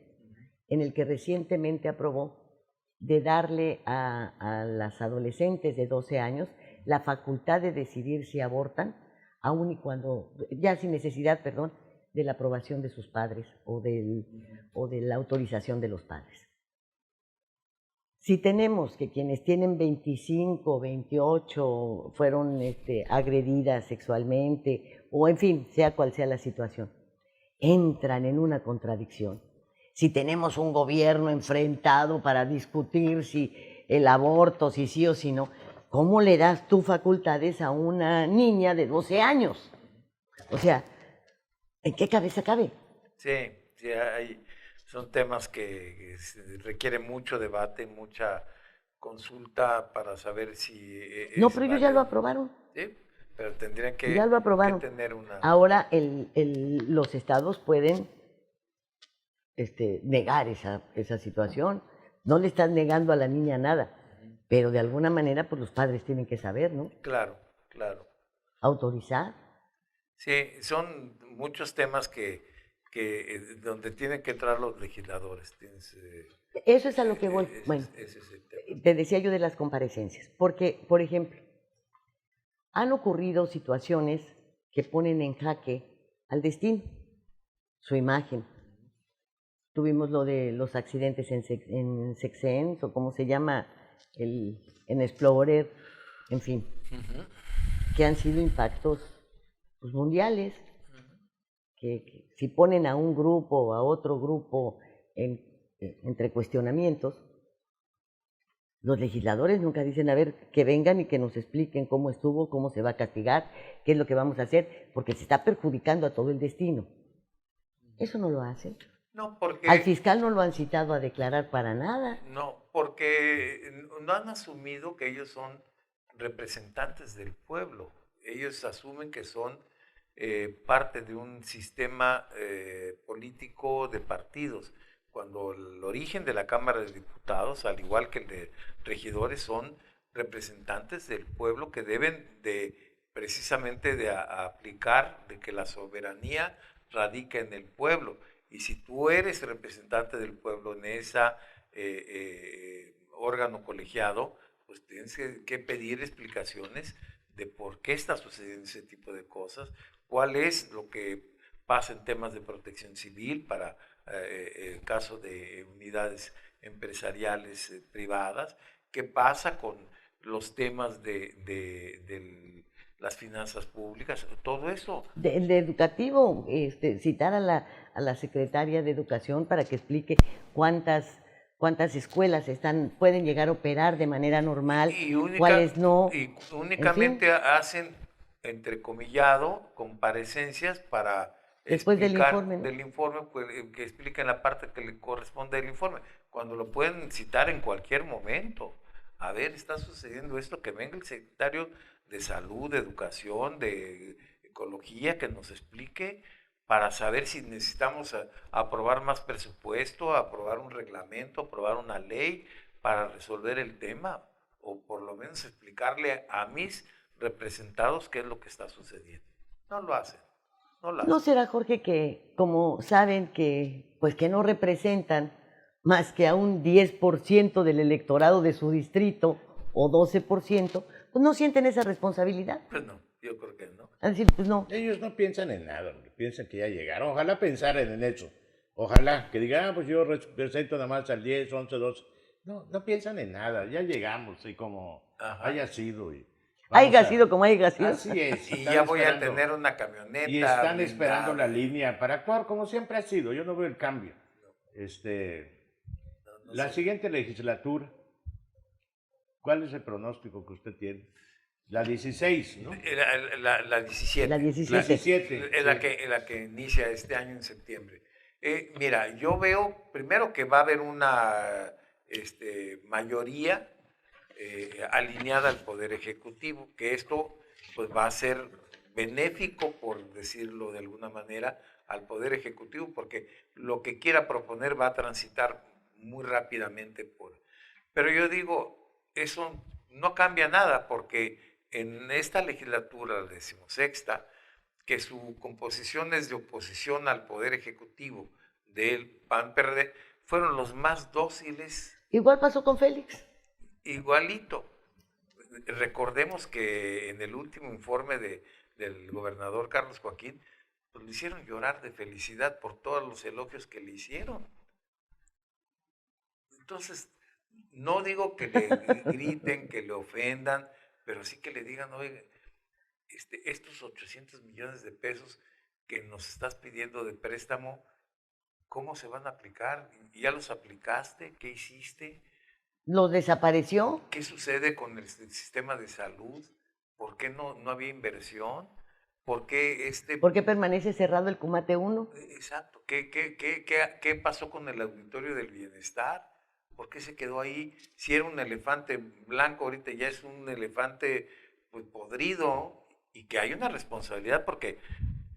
en el que recientemente aprobó de darle a las adolescentes de 12 años la facultad de decidir si abortan, aun y cuando, ya sin necesidad, perdón, de la aprobación de sus padres o de la autorización de los padres. Si tenemos que quienes tienen 25, 28 fueron agredidas sexualmente, o en fin, sea cual sea la situación, entran en una contradicción. Si tenemos un gobierno enfrentado para discutir si el aborto, si sí o si no, ¿cómo le das tú facultades a una niña de 12 años? O sea, ¿en qué cabeza cabe?
Sí, son temas que requieren mucho debate, mucha consulta para saber si...
No, pero ellos ya lo aprobaron.
Sí, pero tendrían que,
ya lo aprobaron.
que tener una...
Ahora los estados pueden negar esa situación. No le están negando a la niña nada, pero de alguna manera pues los padres tienen que saber, ¿no?
Claro, claro.
Autorizar.
Sí, son muchos temas donde tienen que entrar los legisladores.
Eso es a lo que voy. Bueno,
ese es el tema.
te decía yo de las comparecencias, porque, por ejemplo, han ocurrido situaciones que ponen en jaque al destino, su imagen. Tuvimos lo de los accidentes en Sexense, o como se llama, en Explorer, en fin, que han sido impactos pues, mundiales, que si ponen a un grupo o a otro grupo entre cuestionamientos, los legisladores nunca dicen, a ver, que vengan y que nos expliquen cómo estuvo, cómo se va a castigar, qué es lo que vamos a hacer, porque se está perjudicando a todo el destino. Eso no lo hacen.
No, porque...
Al fiscal no lo han citado a declarar para nada.
No, porque no han asumido que ellos son representantes del pueblo. Ellos asumen que son parte de un sistema político de partidos, cuando el origen de la Cámara de Diputados, al igual que el de regidores, son representantes del pueblo que deben de precisamente de aplicar de que la soberanía radica en el pueblo. Y si tú eres representante del pueblo en ese órgano colegiado, pues tienes que pedir explicaciones de por qué está sucediendo ese tipo de cosas, cuál es lo que pasa en temas de protección civil para el caso de unidades empresariales privadas, qué pasa con los temas de las finanzas públicas, todo eso.
El de educativo, citar a la secretaria de Educación para que explique cuántas escuelas pueden llegar a operar de manera normal, cuáles no.
Y únicamente
en fin,
hacen, entrecomillado, comparecencias para
después
explicar
del
informe, pues, que expliquen la parte que le corresponde del informe, cuando lo pueden citar en cualquier momento. A ver, está sucediendo esto, que venga el secretario de Salud, de Educación, de Ecología, que nos explique para saber si necesitamos aprobar más presupuesto, aprobar un reglamento, aprobar una ley para resolver el tema, o por lo menos explicarle a mis representados qué es lo que está sucediendo. No lo hacen.
¿No será, Jorge, que como saben que no representan más que a un 10% del electorado de su distrito o 12%, pues no sienten esa responsabilidad?
Pues no, yo creo que no.
Es decir, pues no.
Ellos no piensan en nada, hombre, piensan que ya llegaron. Ojalá pensaran en eso. Ojalá que digan, pues yo represento nada más al 10, 11, 12. No piensan en nada, ya llegamos y como haya sido.
Haya sido como haya sido.
Así es.
Y ya voy a tener una camioneta.
Y están esperando la línea para actuar como siempre ha sido. Yo no veo el cambio. La siguiente legislatura, ¿cuál es el pronóstico que usted tiene? La 16, ¿no?
La 17.
La 17.
La 17.
Es la que inicia este año en septiembre. Mira, yo veo primero que va a haber una mayoría alineada al Poder Ejecutivo, que esto pues va a ser benéfico, por decirlo de alguna manera, al Poder Ejecutivo, porque lo que quiera proponer va a transitar muy rápidamente Pero yo digo, eso no cambia nada, porque en esta legislatura, la 16ª, que su composición es de oposición al Poder Ejecutivo del PAN-PRD, fueron los más dóciles.
Igual pasó con Félix.
Igualito. Recordemos que en el último informe del gobernador Carlos Joaquín, pues le hicieron llorar de felicidad por todos los elogios que le hicieron. Entonces, no digo que le griten, que le ofendan, pero sí que le digan, oye, estos 800 millones de pesos que nos estás pidiendo de préstamo, ¿cómo se van a aplicar? ¿Ya los aplicaste? ¿Qué hiciste?
¿Los desapareció?
¿Qué sucede con el sistema de salud? ¿Por qué no había inversión? ¿Por qué
¿Por qué permanece cerrado el Cumate 1?
Exacto. ¿Qué pasó con el Auditorio del Bienestar? ¿Por qué se quedó ahí? Si era un elefante blanco, ahorita ya es un elefante pues, podrido, y que hay una responsabilidad, porque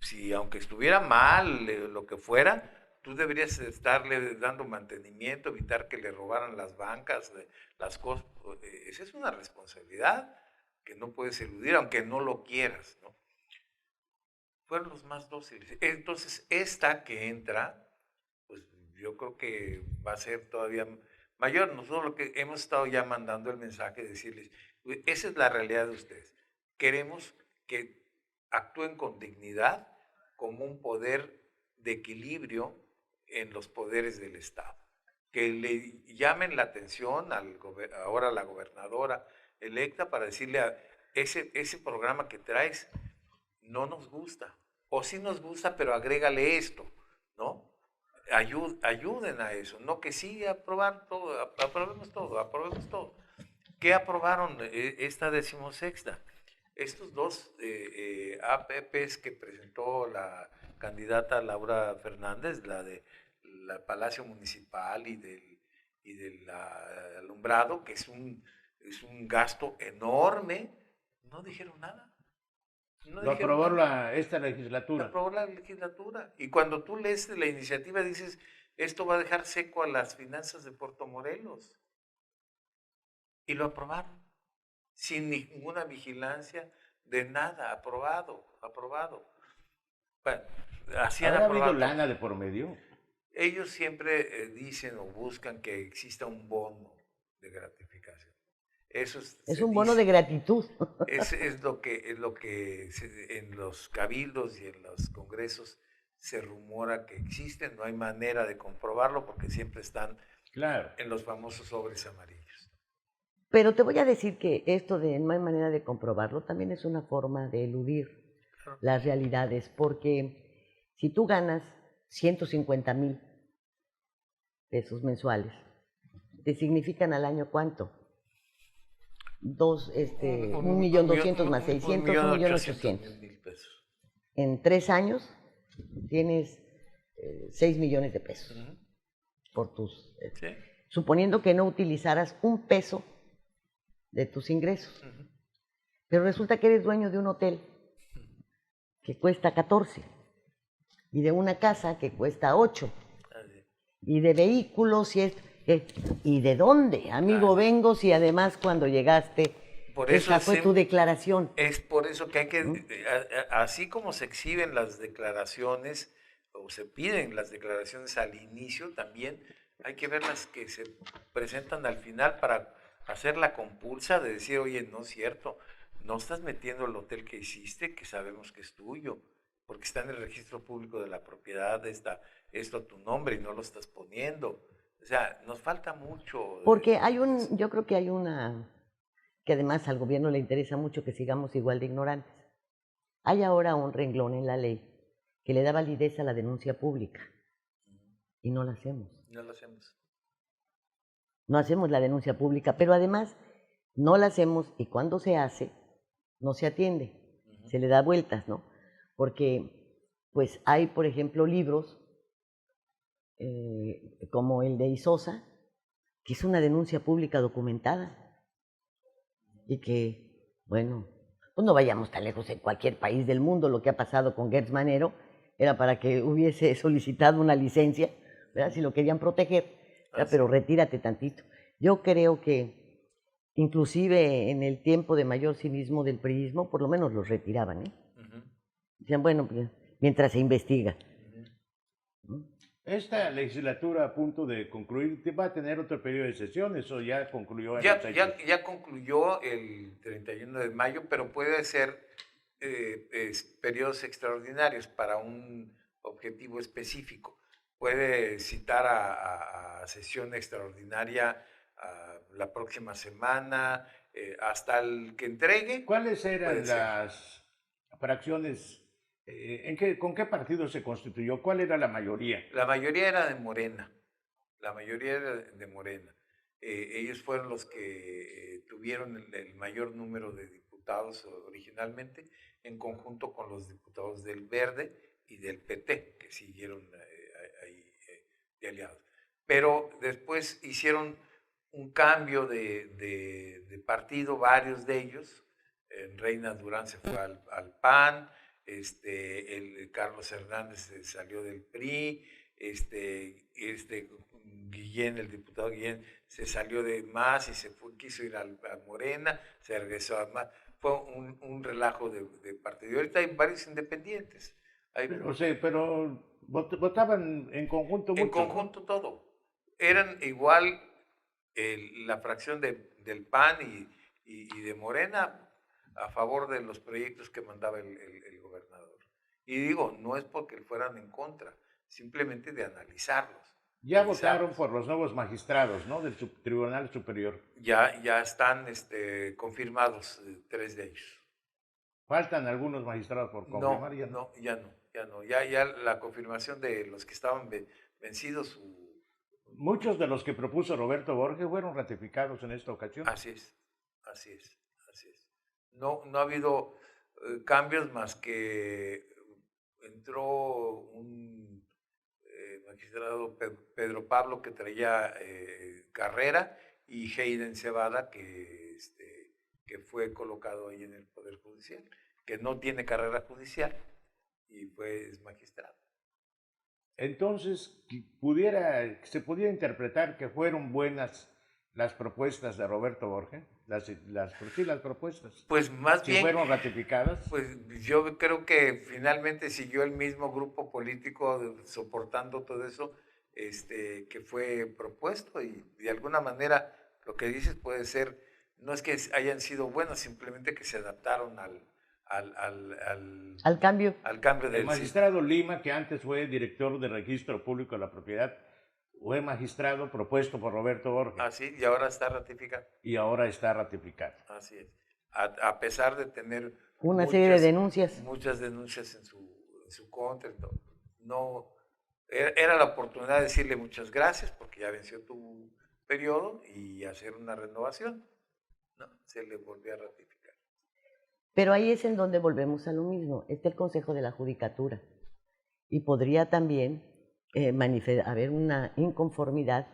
si aunque estuviera mal lo que fuera, tú deberías estarle dando mantenimiento, evitar que le robaran las bancas, las cosas. Esa es una responsabilidad que no puedes eludir, aunque no lo quieras, ¿no? Fueron los más dóciles. Entonces, esta que entra, pues yo creo que va a ser todavía mayor. Nosotros lo que hemos estado ya mandando el mensaje de decirles, esa es la realidad de ustedes. Queremos que actúen con dignidad, como un poder de equilibrio en los poderes del Estado. Que le llamen la atención ahora a la gobernadora electa para decirle a ese programa que traes no nos gusta. O sí nos gusta, pero agrégale esto, ¿no? Ayuden a eso, no que sí aprobar todo, aprobemos todo. ¿Qué aprobaron esta 16ª? Estos dos APPs que presentó la candidata Laura Fernández, la de la Palacio Municipal y del alumbrado, que es un gasto enorme, no dijeron nada.
Lo aprobó esta legislatura.
Lo aprobó la legislatura. Y cuando tú lees la iniciativa dices, esto va a dejar seco a las finanzas de Puerto Morelos. Y lo aprobaron, sin ninguna vigilancia de nada, aprobado. Bueno, así han
¿Habrá
aprobado.
habido lana de por medio?
Ellos siempre dicen o buscan que exista un bono de gratificación. Eso
es un bono de gratitud.
Es lo que en los cabildos y en los congresos se rumora que existen. No hay manera de comprobarlo porque siempre están en los famosos sobres amarillos.
Pero te voy a decir que esto de no hay manera de comprobarlo también es una forma de eludir las realidades, porque si tú ganas 150,000 pesos mensuales, ¿te significan al año cuánto? 1,200,000 más 600, 1,800,000 pesos. En 3 años tienes 6 millones de pesos por tus... suponiendo que no utilizaras un peso de tus ingresos. Pero resulta que eres dueño de un hotel que cuesta 14 y de una casa que cuesta 8 y de vehículos ¿y de dónde, amigo, vengo si además cuando llegaste esa fue tu declaración?
Es por eso que hay que, así como se exhiben las declaraciones o se piden las declaraciones al inicio, también hay que ver las que se presentan al final para hacer la compulsa de decir, oye, no es cierto, no estás metiendo el hotel que hiciste, que sabemos que es tuyo, porque está en el registro público de la propiedad, está esto a tu nombre y no lo estás poniendo. O sea, nos falta mucho.
Porque yo creo que hay que además al gobierno le interesa mucho que sigamos igual de ignorantes. Hay ahora un renglón en la ley que le da validez a la denuncia pública y no la hacemos. No hacemos la denuncia pública, pero además no la hacemos y cuando se hace, no se atiende, se le da vueltas, ¿no? Porque pues hay, por ejemplo, libros como el de Isosa, que es una denuncia pública documentada y que, bueno, pues no vayamos tan lejos, en cualquier país del mundo lo que ha pasado con Gertz Manero era para que hubiese solicitado una licencia, ¿verdad? Si lo querían proteger, pero retírate tantito. Yo creo que inclusive en el tiempo de mayor cinismo del priismo, por lo menos los retiraban, ¿eh? Decían, bueno, pues, mientras se investiga.
Esta legislatura a punto de concluir va a tener otro periodo de sesiones o ya concluyó.
Ya concluyó el 31 de mayo, pero puede ser periodos extraordinarios para un objetivo específico. Puede citar a sesión extraordinaria la próxima semana, hasta el que entregue.
¿Cuáles eran las fracciones? ¿Con qué partido se constituyó? ¿Cuál era la mayoría?
La mayoría era de Morena. Ellos fueron los que tuvieron el mayor número de diputados originalmente, en conjunto con los diputados del Verde y del PT, que siguieron ahí de aliados. Pero después hicieron un cambio de partido, varios de ellos. Reina Durán se fue al PAN, Carlos Hernández salió del PRI, Guillén, el diputado Guillén, se salió de MAS y quiso ir al Morena, se regresó a MAS. Fue un relajo de partido. Y ahorita hay varios independientes.
Pero votaban en conjunto mucho.
En conjunto todo. Eran igual la fracción del PAN y de Morena a favor de los proyectos que mandaba el gobernador. Y digo, no es porque fueran en contra, simplemente de analizarlos.
Ya votaron por los nuevos magistrados, ¿no? Del Tribunal Superior.
Ya están confirmados 3 de ellos.
Faltan algunos magistrados por confirmar.
Ya la confirmación de los que estaban vencidos.
Muchos de los que propuso Roberto Borges fueron ratificados en esta ocasión.
Así es. No ha habido cambios más que entró un magistrado Pedro Pablo que traía carrera y Hayden Cebada que fue colocado ahí en el Poder Judicial, que no tiene carrera judicial y es magistrado.
Entonces, se pudiera interpretar que fueron buenas las propuestas de Roberto Borges, las propuestas.
Pues más bien,
fueron ratificadas.
Pues yo creo que finalmente siguió el mismo grupo político soportando todo eso que fue propuesto y de alguna manera lo que dices puede ser, no es que hayan sido buenas, simplemente que se adaptaron al
cambio.
Al cambio del
El magistrado Lima, que antes fue director de Registro Público de la Propiedad, fue magistrado propuesto por Roberto Borges.
Así, y ahora está ratificado. Así es. A pesar de tener
una serie de denuncias.
Muchas denuncias en su contra. No, era la oportunidad de decirle muchas gracias porque ya venció tu periodo y hacer una renovación. ¿No? Se le volvió a ratificar.
Pero ahí es en donde volvemos a lo mismo. Está el Consejo de la Judicatura. Y podría también haber una inconformidad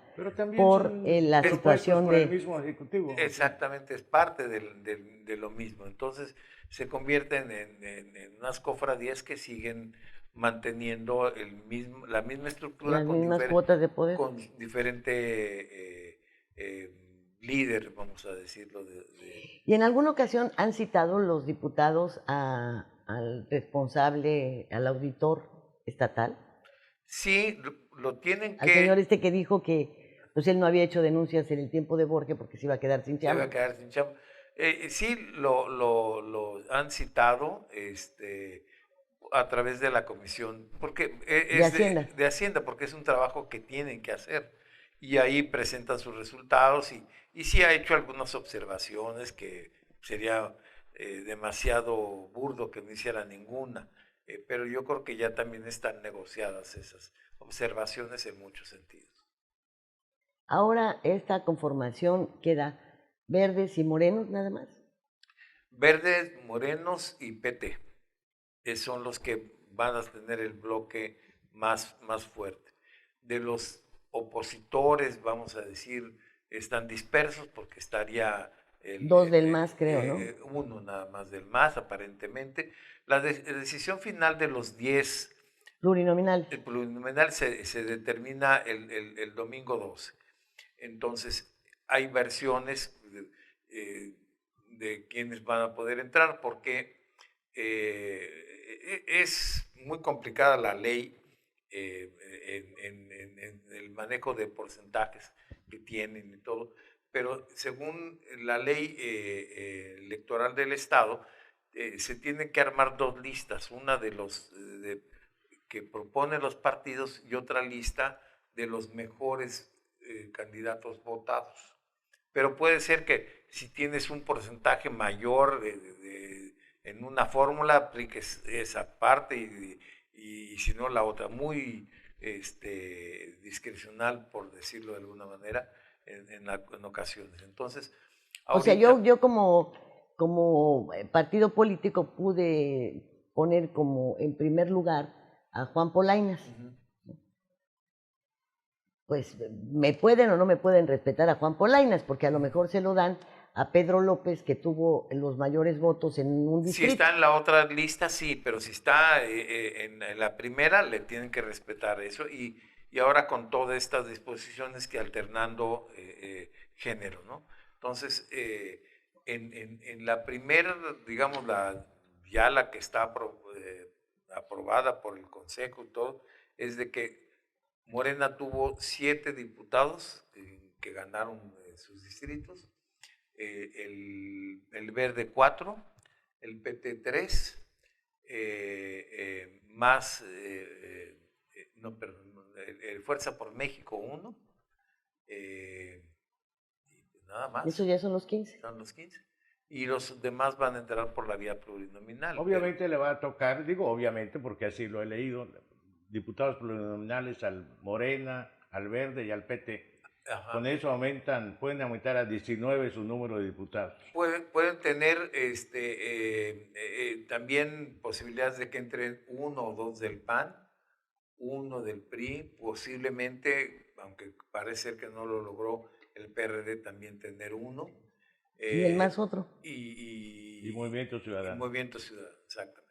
por la situación
del mismo ejecutivo.
Exactamente, es parte de lo mismo. Entonces se convierten en unas cofradías que siguen manteniendo la misma estructura,
las mismas cuotas de poder,
con diferente líder, vamos a decirlo.
Y en alguna ocasión han citado los diputados al responsable, al auditor estatal.
Sí, lo tienen
al señor que dijo que pues él no había hecho denuncias en el tiempo de Borges porque se iba a quedar sin chamba.
Sí, lo han citado a través de la comisión, porque de Hacienda, porque es un trabajo que tienen que hacer. Y ahí presentan sus resultados y sí ha hecho algunas observaciones que sería demasiado burdo que no hiciera ninguna. Pero yo creo que ya también están negociadas esas observaciones en muchos sentidos.
Ahora esta conformación queda verdes y morenos nada más.
Verdes, morenos y PT. Son los que van a tener el bloque más fuerte. De los opositores, vamos a decir, están dispersos porque estaría...
dos del MAS, creo, ¿no?
Uno nada más del MAS, aparentemente. La decisión final de los 10
plurinominal.
El plurinominal se determina el domingo 12. Entonces, hay versiones de quienes van a poder entrar porque es muy complicada la ley en el manejo de porcentajes que tienen y todo, pero según la ley electoral del Estado, se tienen que armar dos listas, una de los que proponen los partidos y otra lista de los mejores candidatos votados. Pero puede ser que si tienes un porcentaje mayor en una fórmula, apliques esa parte y si no la otra, muy discrecional, por decirlo de alguna manera, en ocasiones. Entonces,
ahorita, o sea, yo como partido político pude poner como en primer lugar a Juan Polainas. Pues me pueden o no me pueden respetar a Juan Polainas, porque a lo mejor se lo dan a Pedro López, que tuvo los mayores votos en un distrito.
Si está en la otra lista, sí, pero si está en la primera, le tienen que respetar eso. Y ahora con todas estas disposiciones que alternando género, ¿no? Entonces, en la primera, digamos, ya la que está aprobada por el Consejo y todo, es de que Morena tuvo 7 diputados que ganaron sus distritos, el Verde 4, el PT 3, más, el Fuerza por México 1, y nada más.
Eso ya son los 15.
Son los 15. y los demás van a entrar por la vía plurinominal.
Obviamente le va a tocar, digo obviamente porque así lo he leído, diputados plurinominales al Morena, al Verde y al PT.
Ajá.
Con eso pueden aumentar a 19 su número de diputados.
Pueden tener también posibilidades de que entren 1 o 2 del PAN, 1 del PRI, posiblemente, aunque parece ser que no lo logró el PRD, también tener 1.
Y el más otro.
Y Movimiento Ciudadano.
Y Movimiento Ciudadano, exactamente.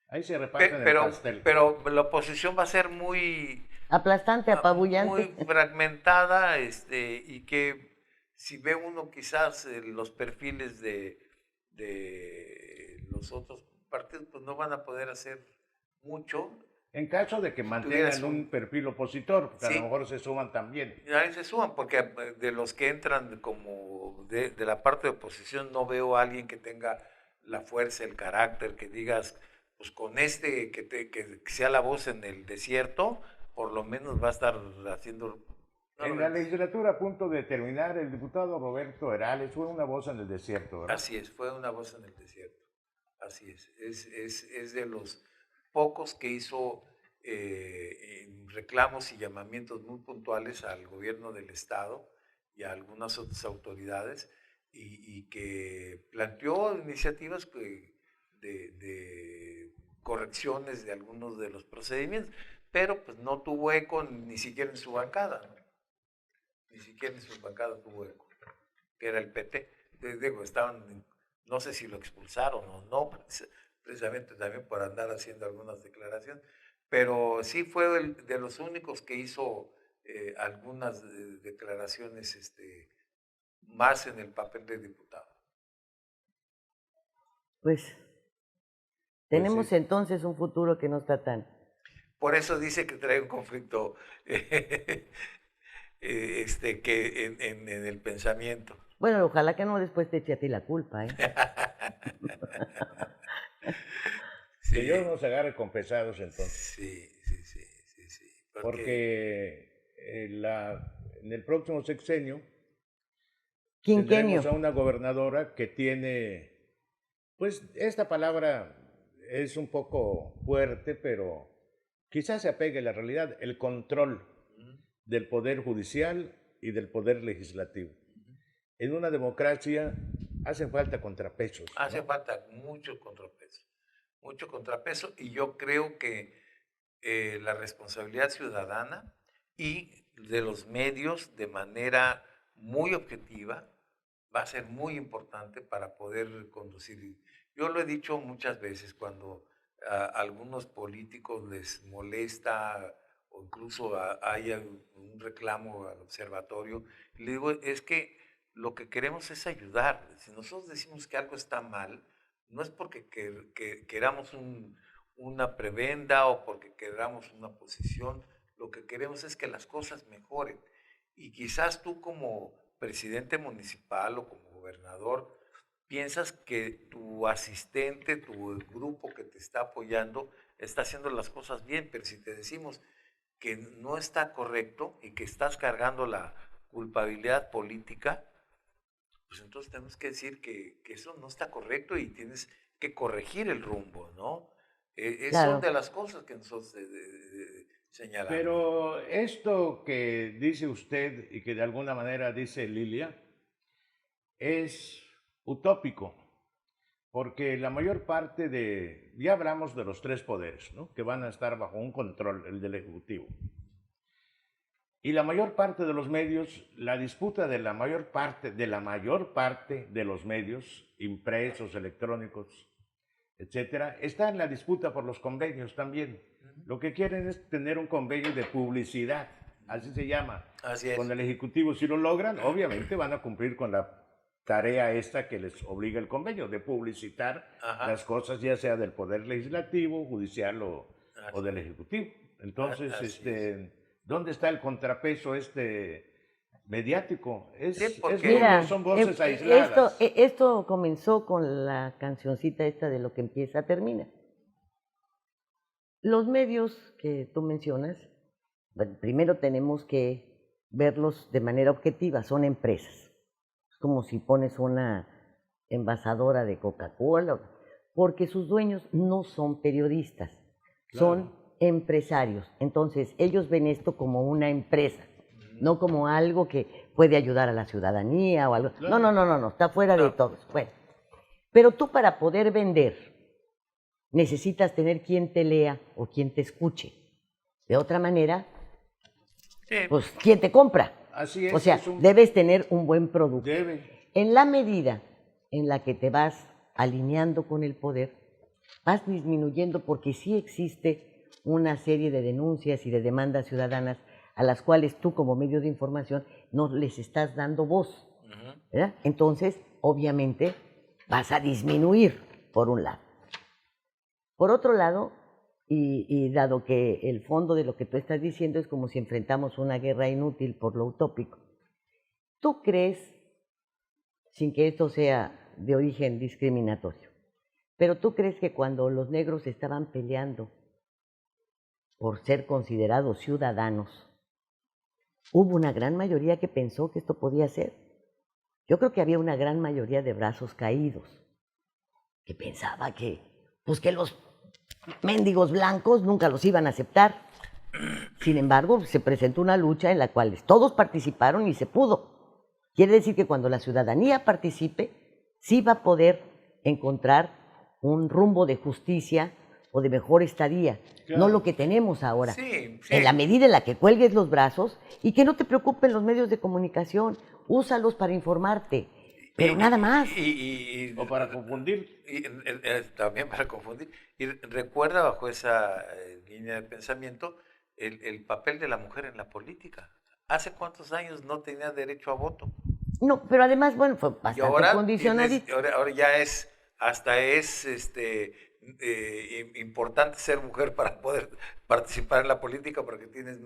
Ahí se reparten el pastel.
Pero la oposición va a ser muy...
Aplastante, apabullante.
Muy fragmentada, y que si ve uno quizás los perfiles de los otros partidos, pues no van a poder hacer mucho.
En caso de que mantengan un perfil opositor, porque
sí,
a lo mejor se suman también.
Ahí se suman, porque de los que entran como de la parte de oposición no veo a alguien que tenga la fuerza, el carácter, que digas, pues con que sea la voz en el desierto, por lo menos va a estar haciendo...
En la legislatura a punto de terminar, el diputado Roberto Herales fue una voz en el desierto, ¿verdad?
Así es, fue una voz en el desierto. Así es de los pocos que hizo reclamos y llamamientos muy puntuales al gobierno del Estado y a algunas otras autoridades y que planteó iniciativas de correcciones de algunos de los procedimientos, pero pues no tuvo eco ni siquiera en su bancada, ¿no? Ni siquiera en su bancada tuvo eco, que era el PT. Digo, no sé si lo expulsaron o no, precisamente también por andar haciendo algunas declaraciones, pero sí fue de los únicos que hizo algunas declaraciones más en el papel de diputado.
Pues tenemos
sí.
entonces un futuro que no está tan...
Por eso dice que trae un conflicto que en el pensamiento.
Bueno, ojalá que no después te eche a ti la culpa, ¿eh?
Sí. Que Dios nos agarre confesados entonces.
Sí.
Porque en el próximo sexenio
Quinquenio.
tendremos a una gobernadora que tiene, pues esta palabra es un poco fuerte, pero quizás se apegue a la realidad, el control del poder judicial y del poder legislativo. En una democracia hacen falta contrapesos.
Hace falta mucho contrapeso, y yo creo que la responsabilidad ciudadana y de los medios de manera muy objetiva va a ser muy importante para poder conducir. Yo lo he dicho muchas veces cuando a algunos políticos les molesta o incluso hay un reclamo al observatorio, le digo, es que lo que queremos es ayudar. Si nosotros decimos que algo está mal, no es porque queramos una prebenda o porque queramos una posición, lo que queremos es que las cosas mejoren. Y quizás tú como presidente municipal o como gobernador piensas que tu asistente, tu grupo que te está apoyando está haciendo las cosas bien, pero si te decimos que no está correcto y que estás cargando la culpabilidad política, pues entonces tenemos que decir que eso no está correcto y tienes que corregir el rumbo, ¿no?
Claro.
Son de las cosas que nosotros señalamos.
Pero esto que dice usted y que de alguna manera dice Lilia es utópico, porque la mayor parte ya hablamos de los tres poderes, ¿no? Que van a estar bajo un control, el del Ejecutivo. Y la mayor parte de los medios, la disputa de la mayor parte de los medios, impresos, electrónicos, etcétera, está en la disputa por los convenios también. Lo que quieren es tener un convenio de publicidad, así se llama.
Así es.
Con el Ejecutivo, si lo logran, obviamente van a cumplir con la tarea esta que les obliga el convenio, de publicitar las cosas, ya sea del Poder Legislativo, Judicial o del Ejecutivo. Entonces, ¿dónde está el contrapeso mediático?
Mira,
son voces aisladas.
Esto comenzó con la cancioncita esta de lo que empieza, termina. Los medios que tú mencionas, bueno, primero tenemos que verlos de manera objetiva, son empresas. Es como si pones una envasadora de Coca-Cola, porque sus dueños no son periodistas, son empresarios. Entonces, ellos ven esto como una empresa, no como algo que puede ayudar a la ciudadanía o algo. No, está fuera de todo. Bueno, pero tú para poder vender necesitas tener quien te lea o quien te escuche. De otra manera, pues, ¿quién te compra?
Así es.
O sea, debes tener un buen producto.
Debe.
En la medida en la que te vas alineando con el poder, vas disminuyendo, porque sí existe una serie de denuncias y de demandas ciudadanas a las cuales tú como medio de información no les estás dando voz, ¿verdad? Entonces, obviamente, vas a disminuir, por un lado. Por otro lado, y dado que el fondo de lo que tú estás diciendo es como si enfrentamos una guerra inútil por lo utópico, ¿tú crees, sin que esto sea de origen discriminatorio, pero tú crees que cuando los negros estaban peleando por ser considerados ciudadanos, hubo una gran mayoría que pensó que esto podía ser? Yo creo que había una gran mayoría de brazos caídos que pensaba que, pues, que los mendigos blancos nunca los iban a aceptar. Sin embargo, se presentó una lucha en la cual todos participaron y se pudo. Quiere decir que cuando la ciudadanía participe, sí va a poder encontrar un rumbo de justicia o de mejor estadía, claro. No lo que tenemos ahora.
Sí.
En la medida en la que cuelgues los brazos y que no te preocupen los medios de comunicación, úsalos para informarte, pero nada más.
O para confundir.
También para confundir. Y recuerda, bajo esa línea de pensamiento, el papel de la mujer en la política. ¿Hace cuántos años no tenía derecho a voto?
No, pero además, bueno, fue bastante condicionadito.
Ahora ya es, hasta es importante ser mujer para poder participar en la política, porque tienes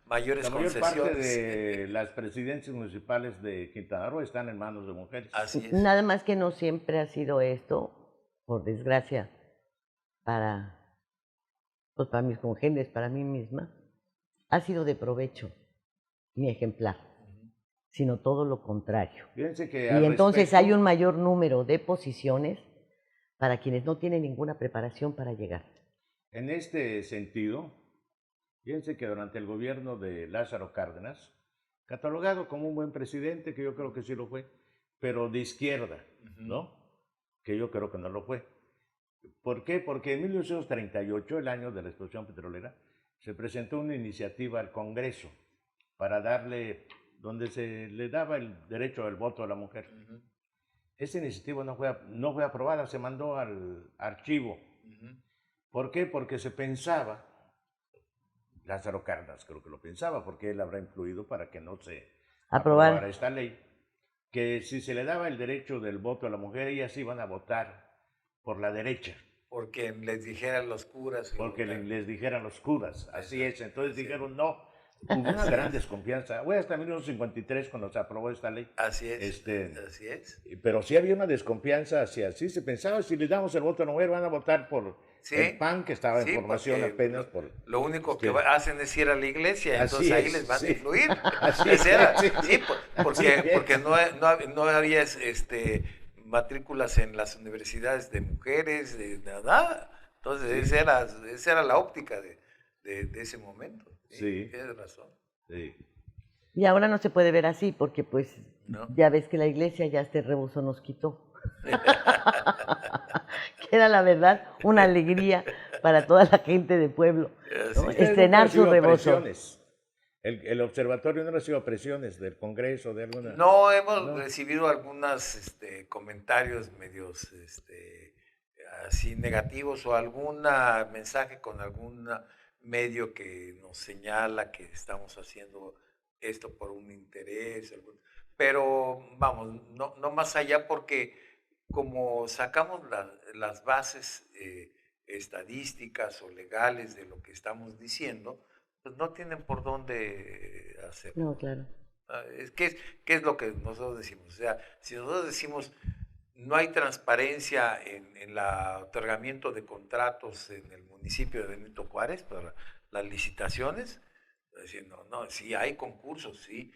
mayores concesiones.
La mayor parte de las presidencias municipales de Quintana Roo están en manos de mujeres.
Así es.
Nada más que no siempre ha sido esto, por desgracia, para mis congéneres, para mí misma, ha sido de provecho mi ejemplar, sino todo lo contrario.
Fíjense que
y entonces hay un mayor número de posiciones para quienes no tienen ninguna preparación para llegar.
En este sentido, fíjense que durante el gobierno de Lázaro Cárdenas, catalogado como un buen presidente, que yo creo que sí lo fue, pero de izquierda, ¿no? Que yo creo que no lo fue. ¿Por qué? Porque en 1938, el año de la explosión petrolera, se presentó una iniciativa al Congreso para darle, donde se le daba el derecho al voto a la mujer. Esa iniciativa no fue aprobada, se mandó al archivo. ¿Por qué? Porque se pensaba, Lázaro Cárdenas creo que lo pensaba, porque él habrá influido para que no se aprobara esta ley, que si se le daba el derecho del voto a la mujer, ellas iban a votar por la derecha.
Porque les dijeran los curas.
Porque les dijeran los curas, así es. Entonces dijeron no. Hubo una gran desconfianza. Fue hasta 1953 cuando se aprobó esta ley.
Así es. Así es.
Pero sí había una desconfianza hacia así. Se pensaba, si le damos el voto a la mujer, van a votar por el PAN, que estaba en formación apenas.
Lo único que hacen es ir a la iglesia, entonces ahí les van a influir.
Así
es. Sí, porque no había matrículas en las universidades de mujeres, de nada. Entonces esa era la óptica de ese momento.
Sí.
Tienes razón.
Sí.
Y ahora no se puede ver así, porque pues ya ves que la iglesia ya este rebozo nos quitó. Que era la verdad una alegría para toda la gente del pueblo, ¿no? Estrenar su rebozo.
El observatorio no recibió presiones del Congreso, de alguna...
No, hemos recibido algunos comentarios medios así negativos, o algún mensaje con algún medio que nos señala que estamos haciendo esto por un interés, pero vamos, no más allá, porque como sacamos las bases estadísticas o legales de lo que estamos diciendo, pues no tienen por dónde hacerlo.
No, claro.
¿Qué es lo que nosotros decimos? O sea, si nosotros decimos no hay transparencia en el otorgamiento de contratos en el municipio de Benito Juárez para las licitaciones, diciendo, no, sí hay concursos, sí.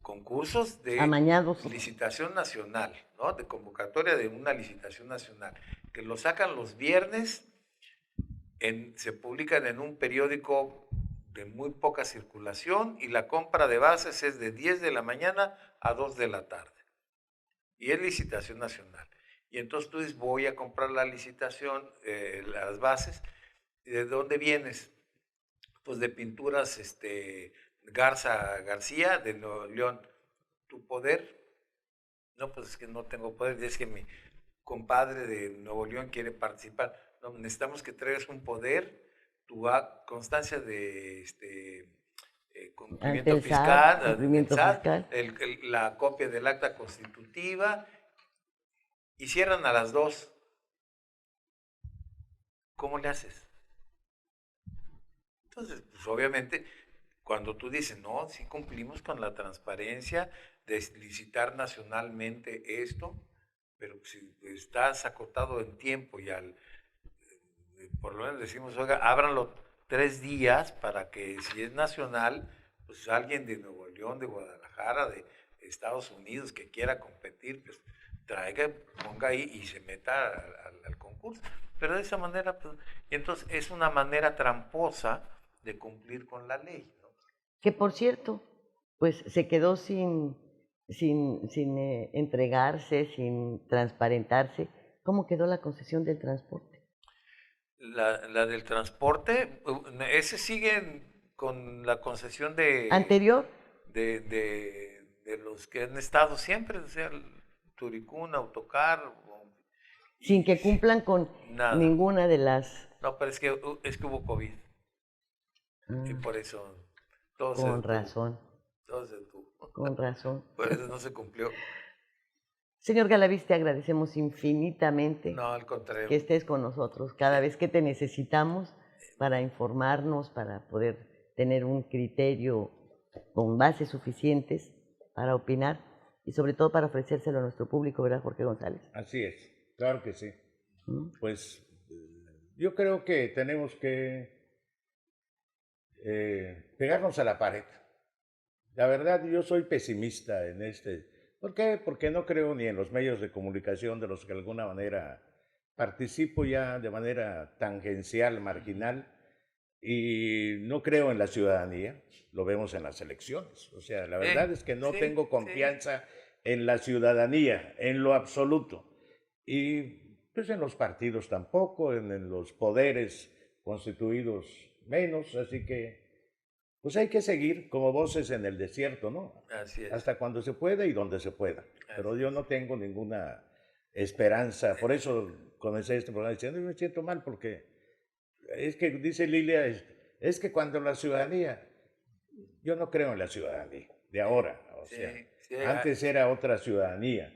concursos de
Amañados.
licitación nacional, ¿no? De convocatoria de una licitación nacional, que lo sacan los viernes, se publican en un periódico de muy poca circulación, y la compra de bases es de 10 de la mañana a 2 de la tarde. Y es licitación nacional. Y entonces tú dices, voy a comprar la licitación, las bases. ¿Y de dónde vienes? Pues de Pinturas García, de Nuevo León. ¿Tu poder? No, pues es que no tengo poder, es que mi compadre de Nuevo León quiere participar. No, necesitamos que traigas un poder, tu constancia de cumplimiento fiscal, la copia del acta constitutiva, y cierran a las 2. ¿Cómo le haces? Entonces, pues obviamente, cuando tú dices, no, sí cumplimos con la transparencia de licitar nacionalmente esto, pero si estás acotado en tiempo y por lo menos decimos, oiga, ábranlo 3 días para que si es nacional, pues alguien de Nuevo León, de Guadalajara, de Estados Unidos que quiera competir, pues traiga, ponga ahí y se meta al concurso. Pero de esa manera, pues, y entonces es una manera tramposa de cumplir con la ley, ¿no?
Que por cierto, pues se quedó sin entregarse, sin transparentarse. ¿Cómo quedó la concesión del transporte?
La del transporte, ese sigue con la concesión de...
¿Anterior?
De los que han estado siempre, o sea, Turicún, Autocar.
Sin que cumplan con
nada.
Ninguna de las...
No, pero es que hubo COVID. Y por eso todo se
Con
detuvo.
razón.
Todo se detuvo.
Con razón.
Por eso no se cumplió.
Señor Galaviz, te agradecemos infinitamente
No, al contrario.
que estés con nosotros cada vez que te necesitamos para informarnos, para poder tener un criterio con bases suficientes para opinar y sobre todo para ofrecérselo a nuestro público, ¿verdad, Jorge González?
Así es, claro que sí. Pues yo creo que tenemos que pegarnos a la pared. La verdad, yo soy pesimista en ¿Por qué? Porque no creo ni en los medios de comunicación de los que de alguna manera participo ya de manera tangencial, marginal, y no creo en la ciudadanía. Lo vemos en las elecciones. O sea, la verdad es que no tengo confianza en la ciudadanía, en lo absoluto. Y pues en los partidos tampoco, en los poderes constituidos menos, así que pues hay que seguir como voces en el desierto, ¿no?
Así es.
Hasta cuando se pueda y donde se pueda. Pero yo no tengo ninguna esperanza. Por eso comencé este programa diciendo, yo me siento mal porque es que, dice Lilia, es que cuando la ciudadanía, yo no creo en la ciudadanía de ahora. O sea, antes era otra ciudadanía.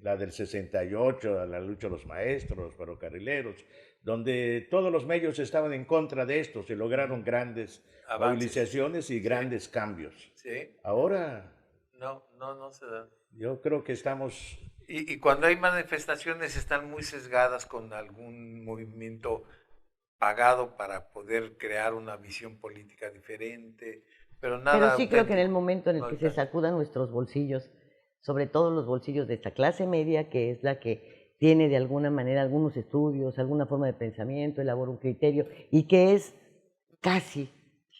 La del 68, la lucha de los maestros, los ferrocarrileros, donde todos los medios estaban en contra de esto, se lograron grandes movilizaciones y grandes cambios.
Sí.
Ahora
no se da.
Yo creo que estamos...
Y cuando hay manifestaciones están muy sesgadas con algún movimiento pagado para poder crear una visión política diferente, pero nada...
Pero sí creo que en el
auténtico.
momento en el que se sacudan nuestros bolsillos, sobre todo los bolsillos de esta clase media, que es la que tiene de alguna manera algunos estudios, alguna forma de pensamiento, elabora un criterio, y que es casi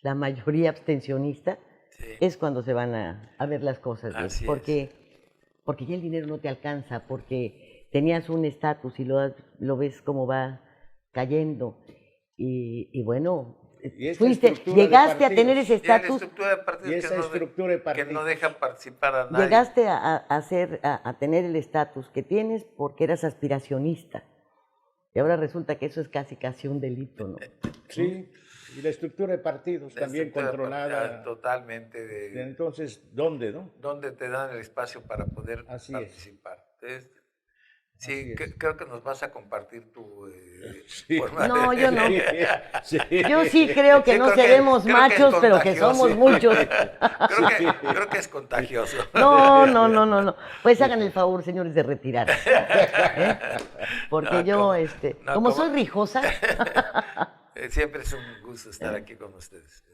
la mayoría abstencionista, es cuando se van a ver las cosas. Porque ya el dinero no te alcanza, porque tenías un estatus y lo ves cómo va cayendo. Y bueno... llegaste a tener ese estatus
que no deja participar a nadie.
Llegaste a tener el estatus que tienes porque eras aspiracionista. Y ahora resulta que eso es casi un delito, ¿no?
Sí, y la estructura de partidos también controlada.
Totalmente.
Entonces, ¿dónde, no?
¿Dónde te dan el espacio para poder participar? Entonces, sí, creo que nos vas a compartir tu forma
No,
de...
yo no. Yo sí creo que no seremos machos, pero que somos muchos.
Creo que es contagioso.
No. Pues hagan el favor, señores, de retirar. Porque como soy rijosa...
Siempre es un gusto estar aquí con ustedes.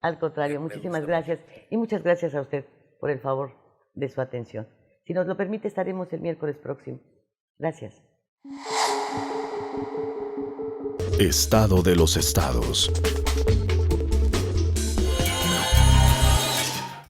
Al contrario, muchísimas gracias. Y muchas gracias a usted por el favor de su atención. Si nos lo permite, estaremos el miércoles próximo. Gracias.
Estado de los estados.